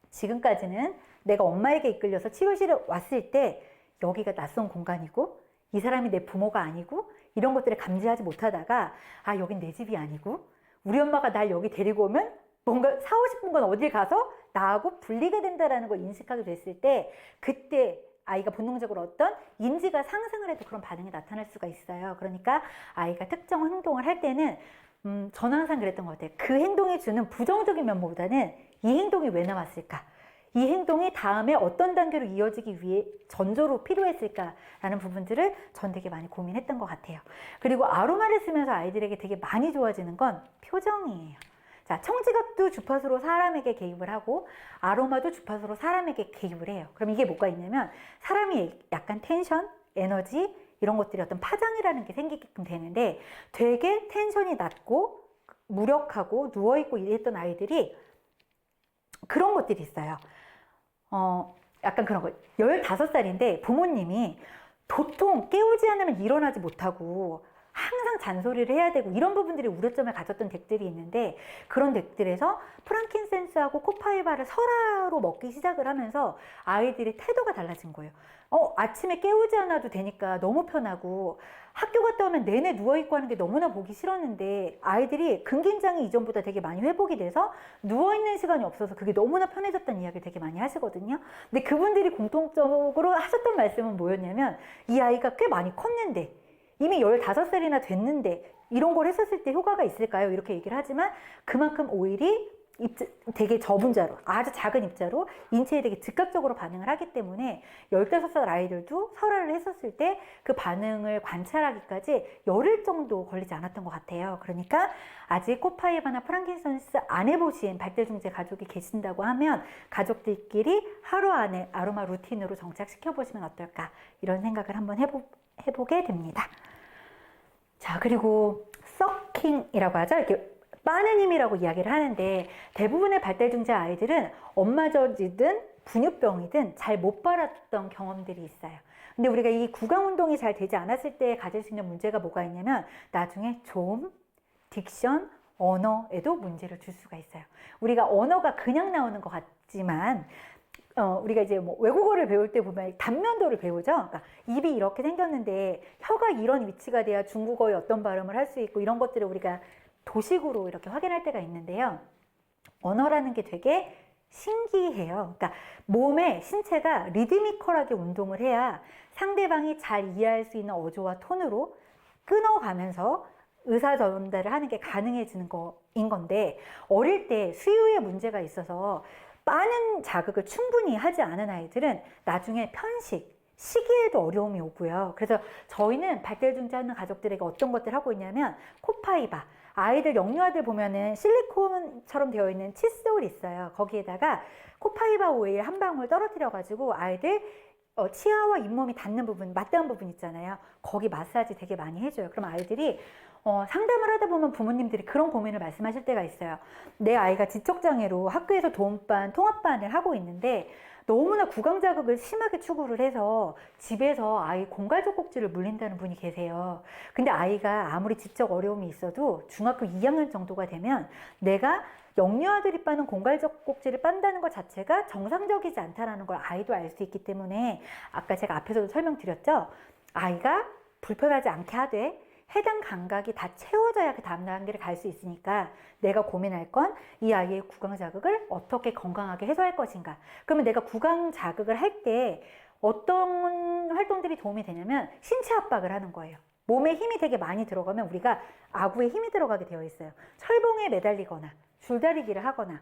[SPEAKER 1] 지금까지는 내가 엄마에게 이끌려서 치료실에 왔을 때 여기가 낯선 공간이고 이 사람이 내 부모가 아니고 이런 것들을 감지하지 못하다가 아 여긴 내 집이 아니고 우리 엄마가 날 여기 데리고 오면 뭔가 사고 싶은 건 어딜 가서 나하고 분리게 된다라는 걸 인식하게 됐을 때 그때 아이가 본능적으로 어떤 인지가 상승을 해도 그런 반응이 나타날 수가 있어요. 그러니까 아이가 특정 행동을 할 때는 저는 항상 그랬던 것 같아요. 그 행동이 주는 부정적인 면모보다는 이 행동이 왜 나왔을까? 이 행동이 다음에 어떤 단계로 이어지기 위해 전조로 필요했을까라는 부분들을 전 되게 많이 고민했던 것 같아요. 그리고 아로마를 쓰면서 아이들에게 되게 많이 좋아지는 건 표정이에요. 자, 청지각도 주파수로 사람에게 개입을 하고 아로마도 주파수로 사람에게 개입을 해요. 그럼 이게 뭐가 있냐면 사람이 약간 텐션, 에너지 이런 것들이 어떤 파장이라는 게 생기게끔 되는데 되게 텐션이 낮고 무력하고 누워있고 이랬던 아이들이 그런 것들이 있어요. 약간 그런 거. 15살인데 부모님이 도통 깨우지 않으면 일어나지 못하고 항상 잔소리를 해야 되고 이런 부분들이 우려점을 가졌던 덱들이 있는데 그런 덱들에서 프랑킨센스하고 코파이바를 설화로 먹기 시작을 하면서 아이들의 태도가 달라진 거예요. 아침에 깨우지 않아도 되니까 너무 편하고 학교 갔다 오면 내내 누워있고 하는 게 너무나 보기 싫었는데 아이들이 근긴장이 이전보다 되게 많이 회복이 돼서 누워있는 시간이 없어서 그게 너무나 편해졌다는 이야기를 되게 많이 하시거든요. 근데 그분들이 공통적으로 하셨던 말씀은 뭐였냐면 이 아이가 꽤 많이 컸는데 이미 15살이나 됐는데 이런 걸 했었을 때 효과가 있을까요? 이렇게 얘기를 하지만 그만큼 오일이 되게 저분자로, 아주 작은 입자로 인체에 되게 즉각적으로 반응을 하기 때문에 15살 아이들도 설화를 했었을 때 그 반응을 관찰하기까지 열흘 정도 걸리지 않았던 것 같아요. 그러니까 아직 코파이바나 프랑킨센스 안 해보신 발달중재 가족이 계신다고 하면 가족들끼리 하루 안에 아로마 루틴으로 정착시켜 보시면 어떨까, 이런 생각을 한번 해보게 됩니다. 자, 그리고 서킹이라고 하죠. 이렇게 빠는 힘이라고 이야기를 하는데, 대부분의 발달중재 아이들은 엄마젖이든 분유병이든 잘 못 빨았던 경험들이 있어요. 근데 우리가 이 구강 운동이 잘 되지 않았을 때 가질 수 있는 문제가 뭐가 있냐면, 나중에 좀 딕션, 언어에도 문제를 줄 수가 있어요. 우리가 언어가 그냥 나오는 것 같지만, 우리가 이제 뭐 외국어를 배울 때 보면 단면도를 배우죠. 그러니까 입이 이렇게 생겼는데 혀가 이런 위치가 돼야 중국어의 어떤 발음을 할 수 있고, 이런 것들을 우리가 도식으로 이렇게 확인할 때가 있는데요. 언어라는 게 되게 신기해요. 그러니까 몸의 신체가 리드미컬하게 운동을 해야 상대방이 잘 이해할 수 있는 어조와 톤으로 끊어가면서 의사 전달을 하는 게 가능해지는 거인 건데, 어릴 때 수유에 문제가 있어서 빠는 자극을 충분히 하지 않은 아이들은 나중에 편식, 시기에도 어려움이 오고요. 그래서 저희는 발달중재하는 가족들에게 어떤 것들을 하고 있냐면, 코파이바, 아이들 영유아들 보면은 실리콘처럼 되어 있는 칫솔이 있어요. 거기에다가 코파이바 오일 한 방울 떨어뜨려 가지고 아이들 치아와 잇몸이 닿는 부분, 맞닿은 부분 있잖아요. 거기 마사지 되게 많이 해줘요. 그럼 아이들이 상담을 하다 보면 부모님들이 그런 고민을 말씀하실 때가 있어요. 내 아이가 지적장애로 학교에서 도움반, 통합반을 하고 있는데 너무나 구강 자극을 심하게 추구를 해서 집에서 아이 공갈적 꼭지를 물린다는 분이 계세요. 근데 아이가 아무리 지적 어려움이 있어도 중학교 2학년 정도가 되면 내가 영유아들이 빠는 공갈적 꼭지를 빤다는 것 자체가 정상적이지 않다는 걸 아이도 알 수 있기 때문에, 아까 제가 앞에서도 설명드렸죠. 아이가 불편하지 않게 하되 해당 감각이 다 채워져야 그 다음 단계를 갈 수 있으니까, 내가 고민할 건 이 아이의 구강 자극을 어떻게 건강하게 해소할 것인가. 그러면 내가 구강 자극을 할 때 어떤 활동들이 도움이 되냐면, 신체 압박을 하는 거예요. 몸에 힘이 되게 많이 들어가면 우리가 아구에 힘이 들어가게 되어 있어요. 철봉에 매달리거나 줄다리기를 하거나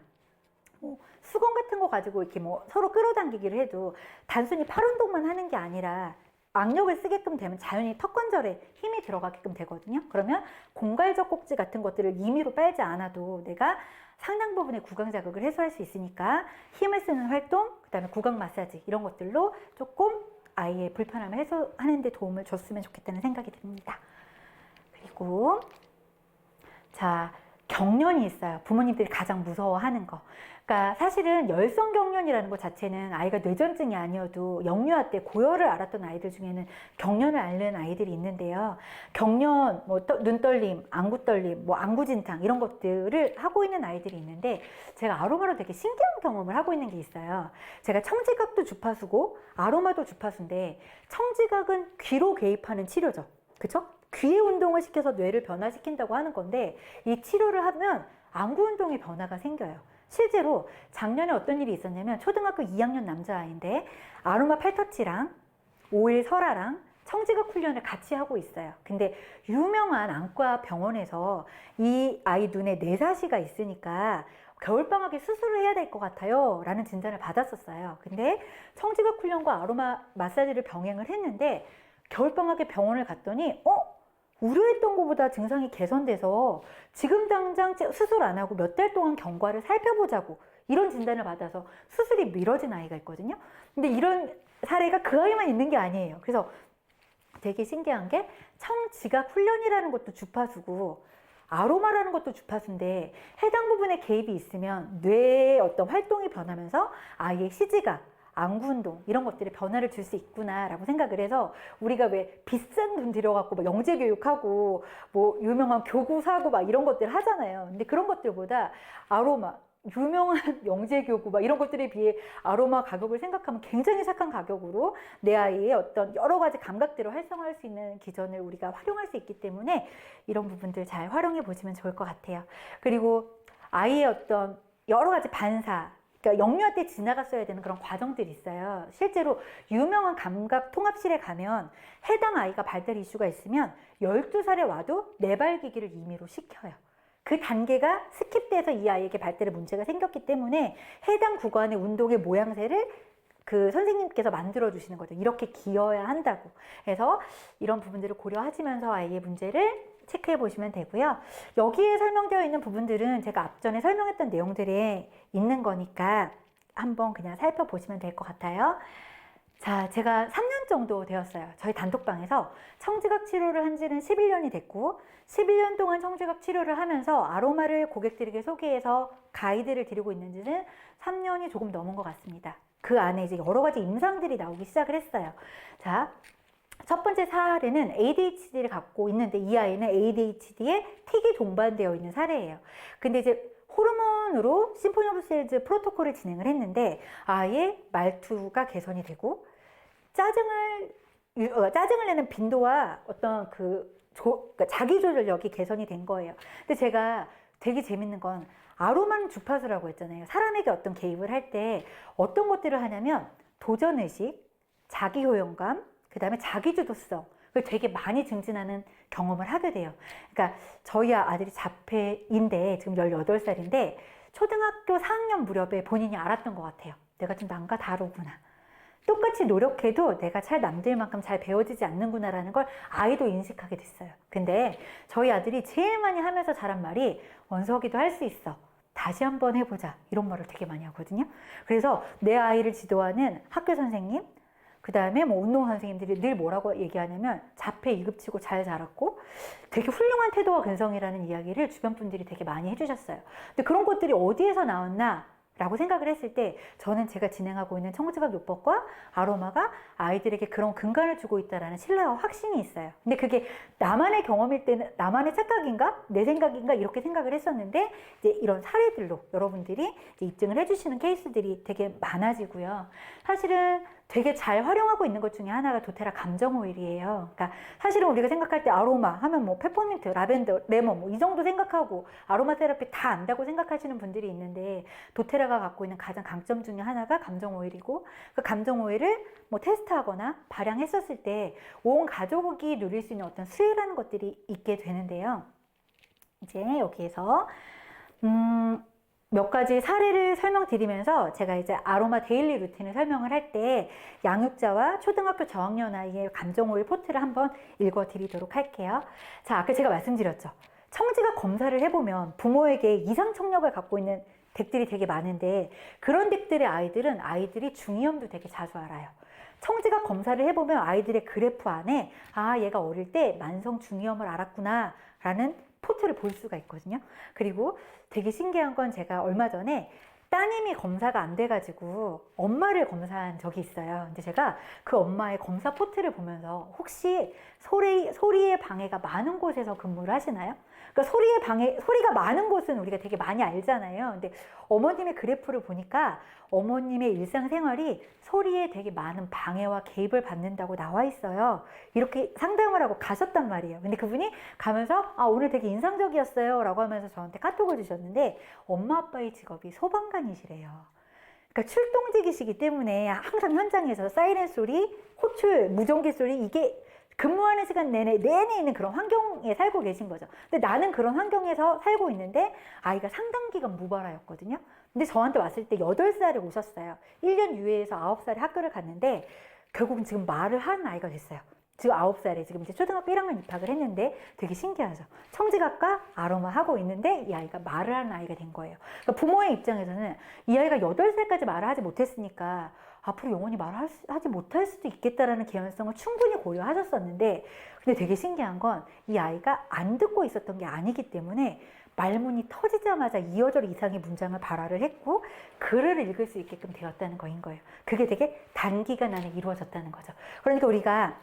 [SPEAKER 1] 수건 같은 거 가지고 이렇게 서로 끌어당기기를 해도 단순히 팔 운동만 하는 게 아니라 악력을 쓰게끔 되면 자연히 턱 관절에 힘이 들어가게끔 되거든요. 그러면 공갈적 꼭지 같은 것들을 임의로 빨지 않아도 내가 상당 부분의 구강 자극을 해소할 수 있으니까, 힘을 쓰는 활동, 그 다음에 구강 마사지, 이런 것들로 조금 아이의 불편함을 해소하는 데 도움을 줬으면 좋겠다는 생각이 듭니다. 그리고 자, 경련이 있어요. 부모님들이 가장 무서워하는 거. 그러니까 사실은 열성 경련이라는 것 자체는 아이가 뇌전증이 아니어도 영유아 때 고열을 앓았던 아이들 중에는 경련을 앓는 아이들이 있는데요. 경련, 눈떨림, 안구떨림, 안구진탕, 이런 것들을 하고 있는 아이들이 있는데, 제가 아로마로 되게 신기한 경험을 하고 있는 게 있어요. 제가 청지각도 주파수고 아로마도 주파수인데, 청지각은 귀로 개입하는 치료죠. 그쵸? 귀의 운동을 시켜서 뇌를 변화시킨다고 하는 건데, 이 치료를 하면 안구 운동의 변화가 생겨요. 실제로 작년에 어떤 일이 있었냐면, 초등학교 2학년 남자아이인데 아로마 팔터치랑 오일 설화랑 청지각 훈련을 같이 하고 있어요. 근데 유명한 안과 병원에서 이 아이 눈에 내사시가 있으니까 겨울방학에 수술을 해야 될 것 같아요 라는 진단을 받았었어요. 근데 청지각 훈련과 아로마 마사지를 병행을 했는데, 겨울방학에 병원을 갔더니 우려했던 것보다 증상이 개선돼서 지금 당장 수술 안 하고 몇 달 동안 경과를 살펴보자고, 이런 진단을 받아서 수술이 미뤄진 아이가 있거든요. 근데 이런 사례가 그 아이만 있는 게 아니에요. 그래서 되게 신기한 게, 청지각 훈련이라는 것도 주파수고 아로마라는 것도 주파수인데, 해당 부분에 개입이 있으면 뇌의 어떤 활동이 변하면서 아이의 시지각, 안구 운동, 이런 것들이 변화를 줄 수 있구나라고 생각을 해서, 우리가 왜 비싼 돈 들여갖고 영재 교육하고 유명한 교구 사고 이런 것들 하잖아요. 근데 그런 것들보다 아로마, 유명한 영재 교구 이런 것들에 비해 아로마 가격을 생각하면 굉장히 착한 가격으로 내 아이의 어떤 여러 가지 감각들을 활성화할 수 있는 기전을 우리가 활용할 수 있기 때문에, 이런 부분들 잘 활용해 보시면 좋을 것 같아요. 그리고 아이의 어떤 여러 가지 반사, 그러니까 영유아 때 지나갔어야 되는 그런 과정들이 있어요. 실제로 유명한 감각 통합실에 가면 해당 아이가 발달 이슈가 있으면 12살에 와도 내발기기를 임의로 시켜요. 그 단계가 스킵돼서 이 아이에게 발달에 문제가 생겼기 때문에 해당 구간의 운동의 모양새를 그 선생님께서 만들어 주시는 거죠. 이렇게 기어야 한다고. 그래서 이런 부분들을 고려하시면서 아이의 문제를 체크해 보시면 되고요. 여기에 설명되어 있는 부분들은 제가 앞전에 설명했던 내용들에 있는 거니까 한번 그냥 살펴보시면 될 것 같아요. 자, 제가 3년 정도 되었어요. 저희 단톡방에서 청지각 치료를 한 지는 11년이 됐고 11년 동안 청지각 치료를 하면서 아로마를 고객들에게 소개해서 가이드를 드리고 있는 지는 3년이 조금 넘은 것 같습니다. 그 안에 이제 여러 가지 임상들이 나오기 시작을 했어요. 자, 첫 번째 사례는 ADHD를 갖고 있는데 이 아이는 ADHD에 틱이 동반되어 있는 사례예요. 근데 이제 호르몬으로 심포니 오브 셀즈 프로토콜을 진행을 했는데 아이의 말투가 개선이 되고 짜증을 내는 빈도와 어떤 그러니까 자기 조절력이 개선이 된 거예요. 근데 제가 되게 재밌는 건 아로마는 주파수라고 했잖아요. 사람에게 어떤 개입을 할 때 어떤 것들을 하냐면 도전의식, 자기효용감, 그 다음에 자기주도성, 을 되게 많이 증진하는 경험을 하게 돼요. 그러니까 저희 아들이 자폐인데 지금 18살인데 초등학교 4학년 무렵에 본인이 알았던 것 같아요. 내가 좀 남과 다르구나. 똑같이 노력해도 내가 잘 남들만큼 잘 배워지지 않는구나라는 걸 아이도 인식하게 됐어요. 근데 저희 아들이 제일 많이 하면서 잘한 말이 원석이도 할 수 있어. 다시 한번 해보자. 이런 말을 되게 많이 하거든요. 그래서 내 아이를 지도하는 학교 선생님, 그 다음에 뭐 운동 선생님들이 늘 뭐라고 얘기하냐면 자폐 2급치고 잘 자랐고 되게 훌륭한 태도와 근성이라는 이야기를 주변 분들이 되게 많이 해주셨어요. 근데 그런 것들이 어디에서 나왔나? 라고 생각을 했을 때 저는 제가 진행하고 있는 청지각 요법과 아로마가 아이들에게 그런 근간을 주고 있다는 신뢰와 확신이 있어요. 근데 그게 나만의 경험일 때는 나만의 착각인가? 내 생각인가? 이렇게 생각을 했었는데 이제 이런 사례들로 여러분들이 이제 입증을 해주시는 케이스들이 되게 많아지고요. 사실은 되게 잘 활용하고 있는 것 중에 하나가 도테라 감정 오일이에요. 그러니까 사실은 우리가 생각할 때 아로마 하면 뭐 페퍼민트, 라벤더, 레몬 뭐 이 정도 생각하고 아로마 테라피 다 안다고 생각하시는 분들이 있는데 도테라가 갖고 있는 가장 강점 중에 하나가 감정 오일이고 그 감정 오일을 뭐 테스트하거나 발향했었을 때 온 가족이 누릴 수 있는 어떤 수혜라는 것들이 있게 되는데요. 이제 여기에서 몇 가지 사례를 설명드리면서 제가 이제 아로마 데일리 루틴을 설명을 할 때 양육자와 초등학교 저학년 아이의 감정오일 포트를 한번 읽어드리도록 할게요. 자, 아까 제가 말씀드렸죠. 청지각 검사를 해보면 부모에게 이상 청력을 갖고 있는 덱들이 되게 많은데 그런 덱들의 아이들은 아이들이 중이염도 되게 자주 알아요. 청지각 검사를 해보면 아이들의 그래프 안에 아, 얘가 어릴 때 만성 중이염을 알았구나 라는 포트를 볼 수가 있거든요. 그리고 되게 신기한 건 제가 얼마 전에 따님이 검사가 안 돼가지고 엄마를 검사한 적이 있어요. 근데 제가 그 엄마의 검사 포트를 보면서 혹시 소리의 방해가 많은 곳에서 근무를 하시나요? 그러니까 소리가 많은 곳은 우리가 되게 많이 알잖아요. 근데 어머님의 그래프를 보니까 어머님의 일상생활이 소리에 되게 많은 방해와 개입을 받는다고 나와 있어요. 이렇게 상담을 하고 가셨단 말이에요. 근데 그분이 가면서 아, 오늘 되게 인상적이었어요 라고 하면서 저한테 카톡을 주셨는데 엄마 아빠의 직업이 소방관이시래요. 그러니까 출동직이시기 때문에 항상 현장에서 사이렌 소리, 호출, 무전기 소리 이게 근무하는 시간 내내 있는 그런 환경에 살고 계신 거죠. 근데 나는 그런 환경에서 살고 있는데 아이가 상당 기간 무발화였거든요. 근데 저한테 왔을 때 8살에 오셨어요. 1년 유예해서 9살에 학교를 갔는데 결국은 지금 말을 하는 아이가 됐어요. 지금 9살에 지금 이제 초등학교 1학년 입학을 했는데 되게 신기하죠. 청지각과 아로마 하고 있는데 이 아이가 말을 하는 아이가 된 거예요. 그러니까 부모의 입장에서는 이 아이가 8살까지 말을 하지 못했으니까 앞으로 영원히 말을 하지 못할 수도 있겠다라는 개연성을 충분히 고려하셨었는데 근데 되게 신기한 건 이 아이가 안 듣고 있었던 게 아니기 때문에 말문이 터지자마자 2어절 이상의 문장을 발화를 했고 글을 읽을 수 있게끔 되었다는 거인 거예요. 그게 되게 단기간 안에 이루어졌다는 거죠. 그러니까 우리가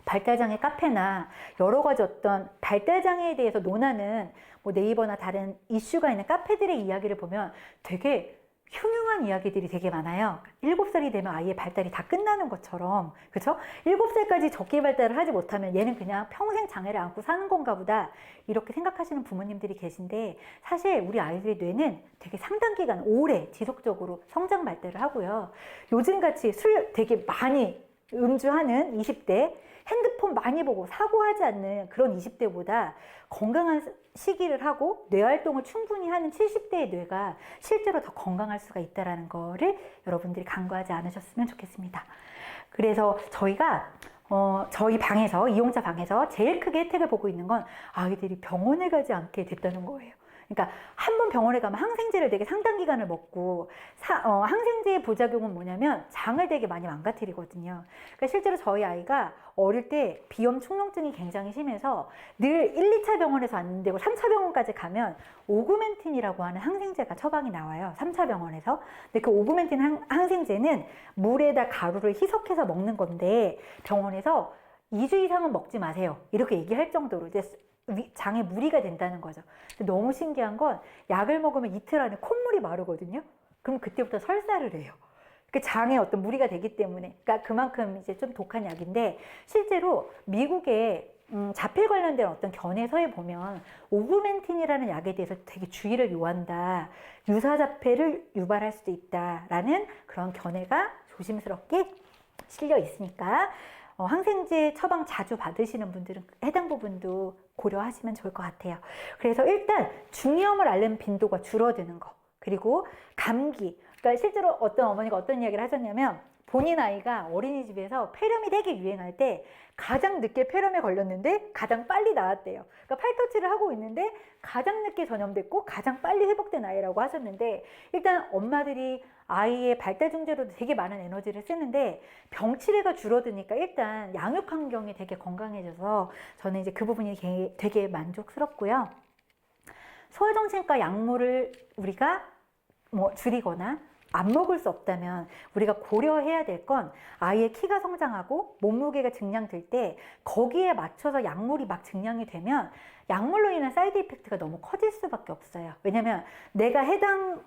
[SPEAKER 1] 발달장애 카페나 여러 가지 어떤 발달장애에 대해서 논하는 뭐 네이버나 다른 이슈가 있는 카페들의 이야기를 보면 되게 흉흉한 이야기들이 되게 많아요. 7살이 되면 아이의 발달이 다 끝나는 것처럼, 그렇죠? 7살까지 적기 발달을 하지 못하면 얘는 그냥 평생 장애를 안고 사는 건가 보다 이렇게 생각하시는 부모님들이 계신데 사실 우리 아이들의 뇌는 되게 상당 기간 오래 지속적으로 성장 발달을 하고요. 요즘같이 술 되게 많이 음주하는 20대 핸드폰 많이 보고 사고하지 않는 그런 20대보다 건강한 시기를 하고 뇌활동을 충분히 하는 70대의 뇌가 실제로 더 건강할 수가 있다는 거를 여러분들이 간과하지 않으셨으면 좋겠습니다. 그래서 저희가 저희 방에서, 이용자 방에서 제일 크게 혜택을 보고 있는 건 아이들이 병원에 가지 않게 됐다는 거예요. 그러니까 한 번 병원에 가면 항생제를 되게 상당 기간을 먹고 항생제의 부작용은 뭐냐면 장을 되게 많이 망가뜨리거든요. 그러니까 실제로 저희 아이가 어릴 때 비염 축농증이 굉장히 심해서 늘 1, 2차 병원에서 안 되고 3차 병원까지 가면 오그멘틴이라고 하는 항생제가 처방이 나와요. 3차 병원에서. 근데 그 오그멘틴 항생제는 물에다 가루를 희석해서 먹는 건데 병원에서 2주 이상은 먹지 마세요. 이렇게 얘기할 정도로 이제 장에 무리가 된다는 거죠. 너무 신기한 건 약을 먹으면 이틀 안에 콧물이 마르거든요. 그럼 그때부터 설사를 해요. 그 장에 어떤 무리가 되기 때문에. 그러니까 그만큼 이제 좀 독한 약인데 실제로 미국의 자필 관련된 어떤 견해서에 보면 오그멘틴이라는 약에 대해서 되게 주의를 요한다. 유사자폐를 유발할 수도 있다라는 그런 견해가 조심스럽게 실려 있으니까 항생제 처방 자주 받으시는 분들은 해당 부분도 고려하시면 좋을 것 같아요. 그래서 일단 중이염을 앓는 빈도가 줄어드는 거, 그리고 감기. 그러니까 실제로 어떤 어머니가 어떤 이야기를 하셨냐면 본인 아이가 어린이집에서 폐렴이 되게 유행할 때 가장 늦게 폐렴에 걸렸는데 가장 빨리 나았대요. 그러니까 팔토치를 하고 있는데 가장 늦게 전염됐고 가장 빨리 회복된 아이라고 하셨는데, 일단 엄마들이 아이의 발달 중재로도 되게 많은 에너지를 쓰는데 병치레가 줄어드니까 일단 양육 환경이 되게 건강해져서 저는 이제 그 부분이 되게 만족스럽고요. 소아정신과 약물을 우리가 줄이거나 안 먹을 수 없다면 우리가 고려해야 될 건 아이의 키가 성장하고 몸무게가 증량될 때 거기에 맞춰서 약물이 막 증량이 되면 약물로 인한 사이드 이펙트가 너무 커질 수밖에 없어요. 왜냐면 내가 해당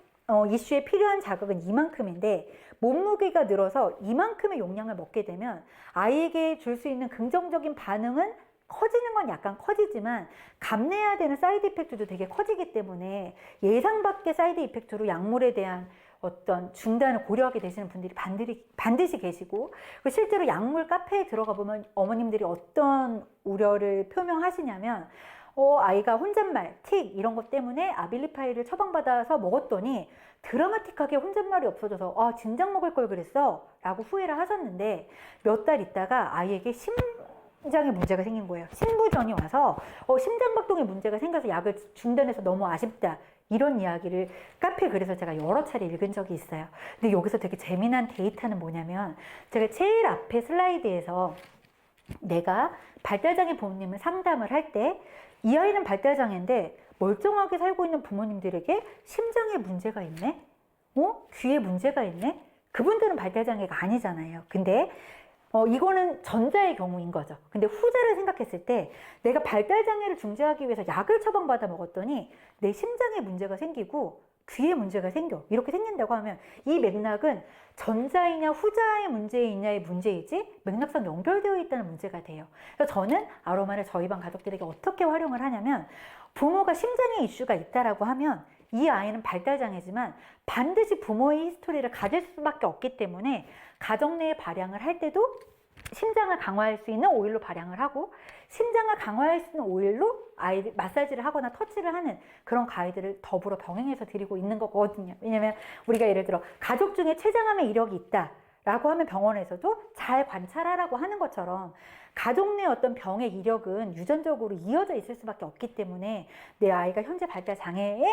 [SPEAKER 1] 이슈에 필요한 자극은 이만큼인데 몸무게가 늘어서 이만큼의 용량을 먹게 되면 아이에게 줄 수 있는 긍정적인 반응은 커지는 건 약간 커지지만 감내해야 되는 사이드 이펙트도 되게 커지기 때문에 예상 밖의 사이드 이펙트로 약물에 대한 어떤 중단을 고려하게 되시는 분들이 반드시 계시고, 실제로 약물 카페에 들어가 보면 어머님들이 어떤 우려를 표명하시냐면 아이가 혼잣말, 틱 이런 것 때문에 아빌리파이를 처방받아서 먹었더니 드라마틱하게 혼잣말이 없어져서 진작 먹을 걸 그랬어 라고 후회를 하셨는데 몇 달 있다가 아이에게 심장에 문제가 생긴 거예요. 신부전이 와서 심장박동에 문제가 생겨서 약을 중단해서 너무 아쉽다, 이런 이야기를 카페 글에서 제가 여러 차례 읽은 적이 있어요. 근데 여기서 되게 재미난 데이터는 뭐냐면, 제가 제일 앞에 슬라이드에서 내가 발달장애 부모님을 상담을 할 때 이 아이는 발달장애인데 멀쩡하게 살고 있는 부모님들에게 심장에 문제가 있네? 귀에 문제가 있네? 그분들은 발달장애가 아니잖아요. 근데 이거는 전자의 경우인 거죠. 근데 후자를 생각했을 때 내가 발달장애를 중재하기 위해서 약을 처방받아 먹었더니 내 심장에 문제가 생기고 귀에 문제가 생겨. 이렇게 생긴다고 하면 이 맥락은 전자이냐 후자의 문제이냐의 문제이지 맥락상 연결되어 있다는 문제가 돼요. 그래서 저는 아로마를 저희 반 가족들에게 어떻게 활용을 하냐면, 부모가 심장에 이슈가 있다라고 하면 이 아이는 발달장애지만 반드시 부모의 히스토리를 가질 수밖에 없기 때문에 가정 내에 발양을 할 때도 심장을 강화할 수 있는 오일로 발양을 하고, 심장을 강화할 수 있는 오일로 아이들 마사지를 하거나 터치를 하는 그런 가이드를 더불어 병행해서 드리고 있는 거거든요. 왜냐면 우리가 예를 들어 가족 중에 췌장암의 이력이 있다 라고 하면 병원에서도 잘 관찰하라고 하는 것처럼 가족 내 어떤 병의 이력은 유전적으로 이어져 있을 수밖에 없기 때문에 내 아이가 현재 발달 장애에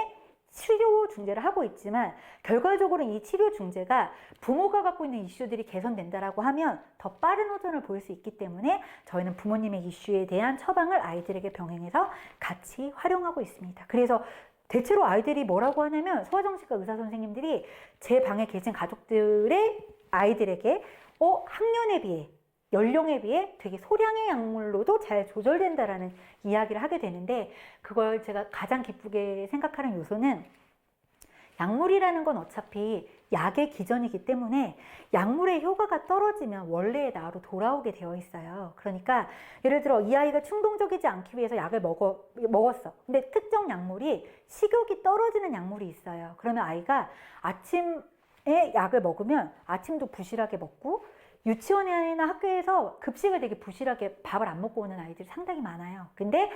[SPEAKER 1] 치료 중재를 하고 있지만 결과적으로 이 치료 중재가 부모가 갖고 있는 이슈들이 개선된다라고 하면 더 빠른 호전을 보일 수 있기 때문에 저희는 부모님의 이슈에 대한 처방을 아이들에게 병행해서 같이 활용하고 있습니다. 그래서 대체로 아이들이 뭐라고 하냐면, 소아정신과 의사 선생님들이 제 방에 계신 가족들의 아이들에게 학년에 비해, 연령에 비해 되게 소량의 약물로도 잘 조절된다라는 이야기를 하게 되는데, 그걸 제가 가장 기쁘게 생각하는 요소는 약물이라는 건 어차피 약의 기전이기 때문에 약물의 효과가 떨어지면 원래의 나로 돌아오게 되어 있어요. 그러니까 예를 들어 이 아이가 충동적이지 않기 위해서 약을 먹었어. 근데 특정 약물이 식욕이 떨어지는 약물이 있어요. 그러면 아이가 아침에 약을 먹으면 아침도 부실하게 먹고 유치원이나 학교에서 급식을 되게 부실하게 밥을 안 먹고 오는 아이들이 상당히 많아요. 근데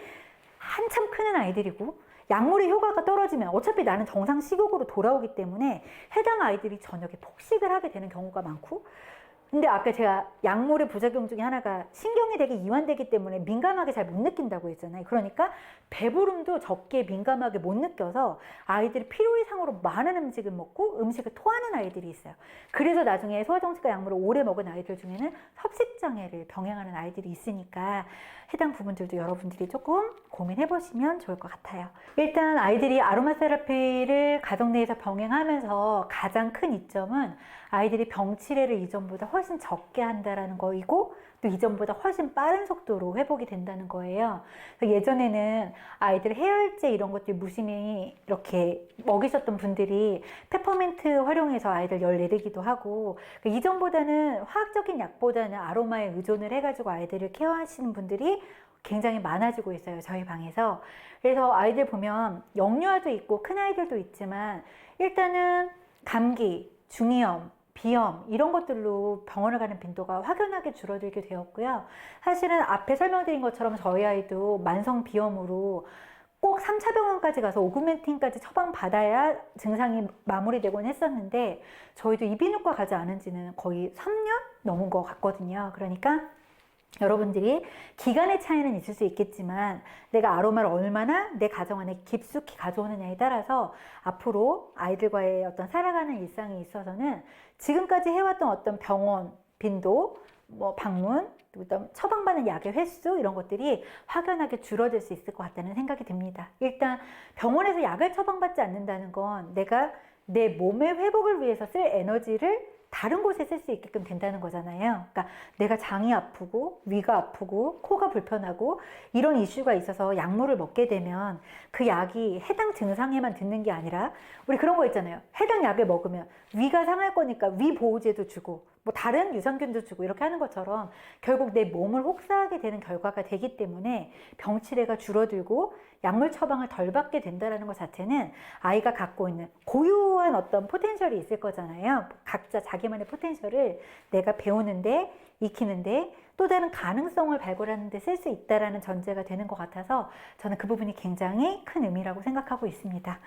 [SPEAKER 1] 한참 크는 아이들이고 약물의 효과가 떨어지면 어차피 나는 정상 식욕으로 돌아오기 때문에 해당 아이들이 저녁에 폭식을 하게 되는 경우가 많고, 근데 아까 제가 약물의 부작용 중에 하나가 신경이 되게 이완되기 때문에 민감하게 잘 못 느낀다고 했잖아요. 그러니까 배부름도 적게 민감하게 못 느껴서 아이들이 필요 이상으로 많은 음식을 먹고 음식을 토하는 아이들이 있어요. 그래서 나중에 소화정지과 약물을 오래 먹은 아이들 중에는 섭식장애를 병행하는 아이들이 있으니까 해당 부분들도 여러분들이 조금 고민해 보시면 좋을 것 같아요. 일단 아이들이 아로마 테라피를 가정 내에서 병행하면서 가장 큰 이점은 아이들이 병치레를 이전보다 훨씬 적게 한다는 거이고, 또 이전보다 훨씬 빠른 속도로 회복이 된다는 거예요. 예전에는 아이들 해열제 이런 것들 무심히 이렇게 먹이셨던 분들이 페퍼민트 활용해서 아이들 열 내리기도 하고, 이전보다는 화학적인 약보다는 아로마에 의존을 해가지고 아이들을 케어하시는 분들이 굉장히 많아지고 있어요, 저희 방에서. 그래서 아이들 보면 영유아도 있고 큰 아이들도 있지만 일단은 감기, 중이염, 비염 이런 것들로 병원을 가는 빈도가 확연하게 줄어들게 되었고요. 사실은 앞에 설명드린 것처럼 저희 아이도 만성 비염으로 꼭 3차 병원까지 가서 오그멘틴까지 처방받아야 증상이 마무리되곤 했었는데, 저희도 이비인후과 가지 않은 지는 거의 3년 넘은 것 같거든요. 그러니까 여러분들이 기간의 차이는 있을 수 있겠지만 내가 아로마를 얼마나 내 가정 안에 깊숙이 가져오느냐에 따라서 앞으로 아이들과의 어떤 살아가는 일상에 있어서는 지금까지 해왔던 어떤 병원 빈도, 뭐 방문, 그다음 처방받는 약의 횟수 이런 것들이 확연하게 줄어들 수 있을 것 같다는 생각이 듭니다. 일단 병원에서 약을 처방받지 않는다는 건 내가 내 몸의 회복을 위해서 쓸 에너지를 다른 곳에 쓸 수 있게끔 된다는 거잖아요. 그러니까 내가 장이 아프고 위가 아프고 코가 불편하고 이런 이슈가 있어서 약물을 먹게 되면 그 약이 해당 증상에만 듣는 게 아니라, 우리 그런 거 있잖아요. 해당 약을 먹으면 위가 상할 거니까 위 보호제도 주고 뭐 다른 유산균도 주고 이렇게 하는 것처럼 결국 내 몸을 혹사하게 되는 결과가 되기 때문에 병치레가 줄어들고 약물 처방을 덜 받게 된다는 것 자체는 아이가 갖고 있는 고유한 어떤 포텐셜이 있을 거잖아요. 각자 자기만의 포텐셜을 내가 배우는데, 익히는데, 또 다른 가능성을 발굴하는 데 쓸 수 있다는 전제가 되는 것 같아서 저는 그 부분이 굉장히 큰 의미라고 생각하고 있습니다.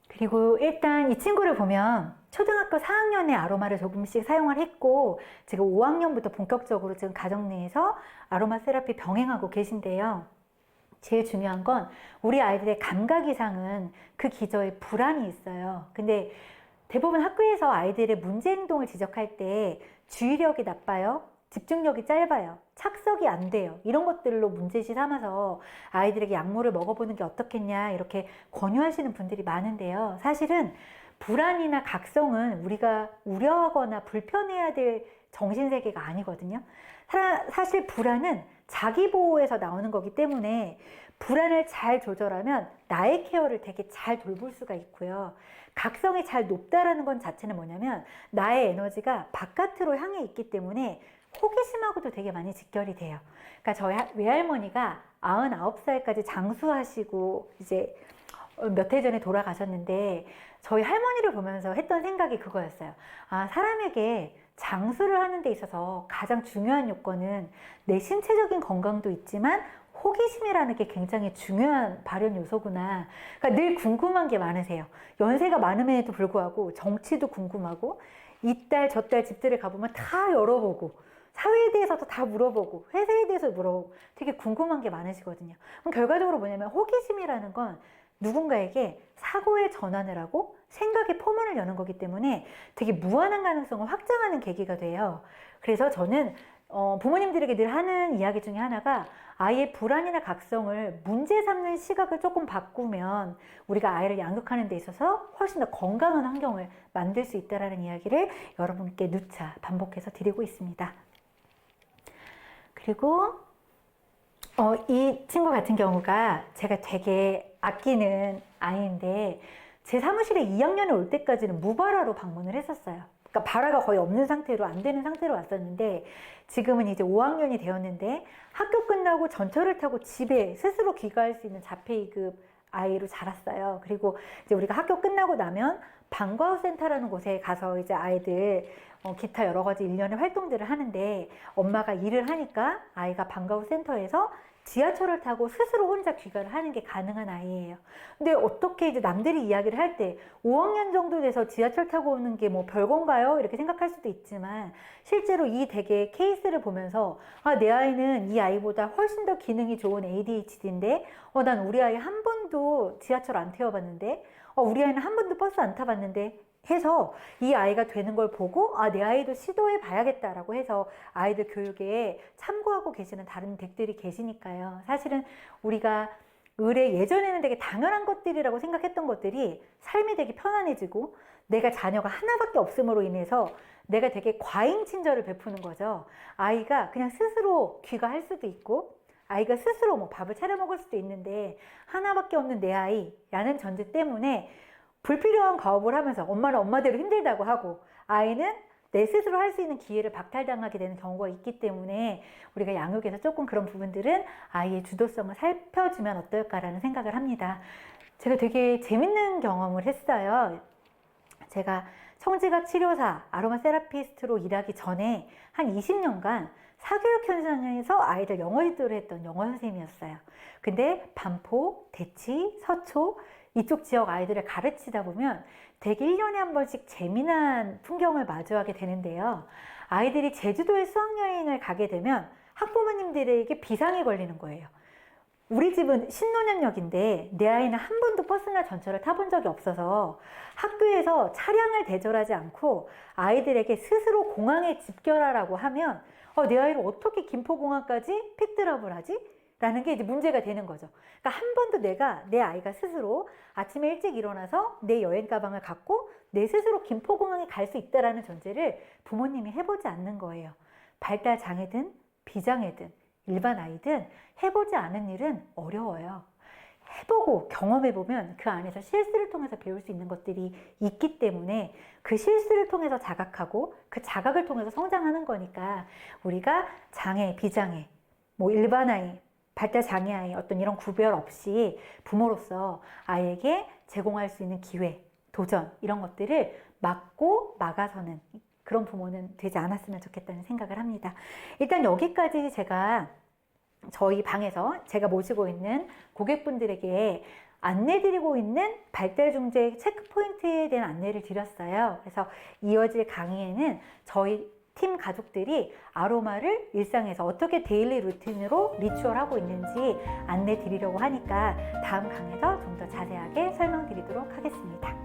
[SPEAKER 1] 그리고 일단 이 친구를 보면 초등학교 4학년에 아로마를 조금씩 사용을 했고 지금 5학년부터 본격적으로 지금 가정 내에서 아로마 세라피 병행하고 계신데요. 제일 중요한 건 우리 아이들의 감각 이상은 그 기저에 불안이 있어요. 근데 대부분 학교에서 아이들의 문제 행동을 지적할 때 주의력이 나빠요, 집중력이 짧아요, 착석이 안 돼요, 이런 것들로 문제시 삼아서 아이들에게 약물을 먹어보는 게 어떻겠냐 이렇게 권유하시는 분들이 많은데요. 사실은 불안이나 각성은 우리가 우려하거나 불편해야 될 정신세계가 아니거든요. 사실 불안은 자기 보호에서 나오는 거기 때문에 불안을 잘 조절하면 나의 케어를 되게 잘 돌볼 수가 있고요. 각성이 잘 높다라는 건 자체는 뭐냐면 나의 에너지가 바깥으로 향해 있기 때문에 호기심하고도 되게 많이 직결이 돼요. 그러니까 저희 외할머니가 99살까지 장수하시고 이제 몇 해 전에 돌아가셨는데 저희 할머니를 보면서 했던 생각이 그거였어요. 아, 사람에게 장수를 하는 데 있어서 가장 중요한 요건은 내 신체적인 건강도 있지만 호기심이라는 게 굉장히 중요한 발현 요소구나. 그러니까 늘 궁금한 게 많으세요. 연세가 많음에도 불구하고 정치도 궁금하고 이딸 저딸 집들을 가보면 다 열어보고 사회에 대해서도 다 물어보고 회사에 대해서 물어보고 되게 궁금한 게 많으시거든요. 그럼 결과적으로 뭐냐면 호기심이라는 건 누군가에게 사고의 전환을 하고 생각의 포문을 여는 거기 때문에 되게 무한한 가능성을 확장하는 계기가 돼요. 그래서 저는 부모님들에게 늘 하는 이야기 중에 하나가 아이의 불안이나 각성을 문제 삼는 시각을 조금 바꾸면 우리가 아이를 양육하는 데 있어서 훨씬 더 건강한 환경을 만들 수 있다는 이야기를 여러분께 누차 반복해서 드리고 있습니다. 그리고 이 친구 같은 경우가 제가 되게 아끼는 아이인데 제 사무실에 2학년에 올 때까지는 무발화로 방문을 했었어요. 그러니까 발화가 거의 없는 상태로, 안 되는 상태로 왔었는데 지금은 이제 5학년이 되었는데 학교 끝나고 전철을 타고 집에 스스로 귀가할 수 있는 자폐 2급 아이로 자랐어요. 그리고 이제 우리가 학교 끝나고 나면 방과후 센터라는 곳에 가서 이제 아이들 기타 여러 가지 일련의 활동들을 하는데, 엄마가 일을 하니까 아이가 방과후 센터에서 지하철을 타고 스스로 혼자 귀가를 하는 게 가능한 아이예요. 근데 어떻게 이제 남들이 이야기를 할 때 5학년 정도 돼서 지하철 타고 오는 게 뭐 별건가요? 이렇게 생각할 수도 있지만, 실제로 이 대개의 케이스를 보면서 내 아이는 이 아이보다 훨씬 더 기능이 좋은 ADHD인데 난 우리 아이 한 번도 지하철 안 태워봤는데, 우리 아이는 한 번도 버스 안 타봤는데 해서 이 아이가 되는 걸 보고 내 아이도 시도해 봐야겠다라고 해서 아이들 교육에 참고하고 계시는 다른 댁들이 계시니까요. 사실은 우리가 예전에는 되게 당연한 것들이라고 생각했던 것들이 삶이 되게 편안해지고, 내가 자녀가 하나밖에 없음으로 인해서 내가 되게 과잉 친절을 베푸는 거죠. 아이가 그냥 스스로 귀가할 수도 있고, 아이가 스스로 뭐 밥을 차려 먹을 수도 있는데, 하나밖에 없는 내 아이라는 전제 때문에 불필요한 가업을 하면서 엄마는 엄마대로 힘들다고 하고, 아이는 내 스스로 할 수 있는 기회를 박탈당하게 되는 경우가 있기 때문에, 우리가 양육에서 조금 그런 부분들은 아이의 주도성을 살펴주면 어떨까라는 생각을 합니다. 제가 되게 재밌는 경험을 했어요. 제가 성지각 치료사, 아로마 세라피스트로 일하기 전에 한 20년간 사교육 현장에서 아이들 영어 지도를 했던 영어 선생님이었어요. 근데 반포, 대치, 서초 이쪽 지역 아이들을 가르치다 보면 되게 1년에 한 번씩 재미난 풍경을 마주하게 되는데요. 아이들이 제주도에 수학여행을 가게 되면 학부모님들에게 비상이 걸리는 거예요. 우리 집은 신논현역인데 내 아이는 한 번도 버스나 전철을 타본 적이 없어서 학교에서 차량을 대절하지 않고 아이들에게 스스로 공항에 집결하라고 하면 내 아이를 어떻게 김포공항까지 픽드랍을 하지? 라는 게 이제 문제가 되는 거죠. 그러니까 한 번도 내 아이가 스스로 아침에 일찍 일어나서 내 여행 가방을 갖고 내 스스로 김포공항에 갈 수 있다라는 전제를 부모님이 해보지 않는 거예요. 발달 장애든 비장애든 일반 아이든 해보지 않은 일은 어려워요. 해보고 경험해보면 그 안에서 실수를 통해서 배울 수 있는 것들이 있기 때문에 그 실수를 통해서 자각하고 그 자각을 통해서 성장하는 거니까, 우리가 장애, 비장애, 뭐 일반 아이, 발달 장애 아이 어떤 이런 구별 없이 부모로서 아이에게 제공할 수 있는 기회, 도전 이런 것들을 막고 막아서는 그런 부모는 되지 않았으면 좋겠다는 생각을 합니다. 일단 여기까지 제가 저희 방에서 제가 모시고 있는 고객분들에게 안내드리고 있는 발달중재 체크포인트에 대한 안내를 드렸어요. 그래서 이어질 강의에는 저희 팀 가족들이 아로마를 일상에서 어떻게 데일리 루틴으로 리추얼하고 있는지 안내 드리려고 하니까 다음 강의에서 좀 더 자세하게 설명드리도록 하겠습니다.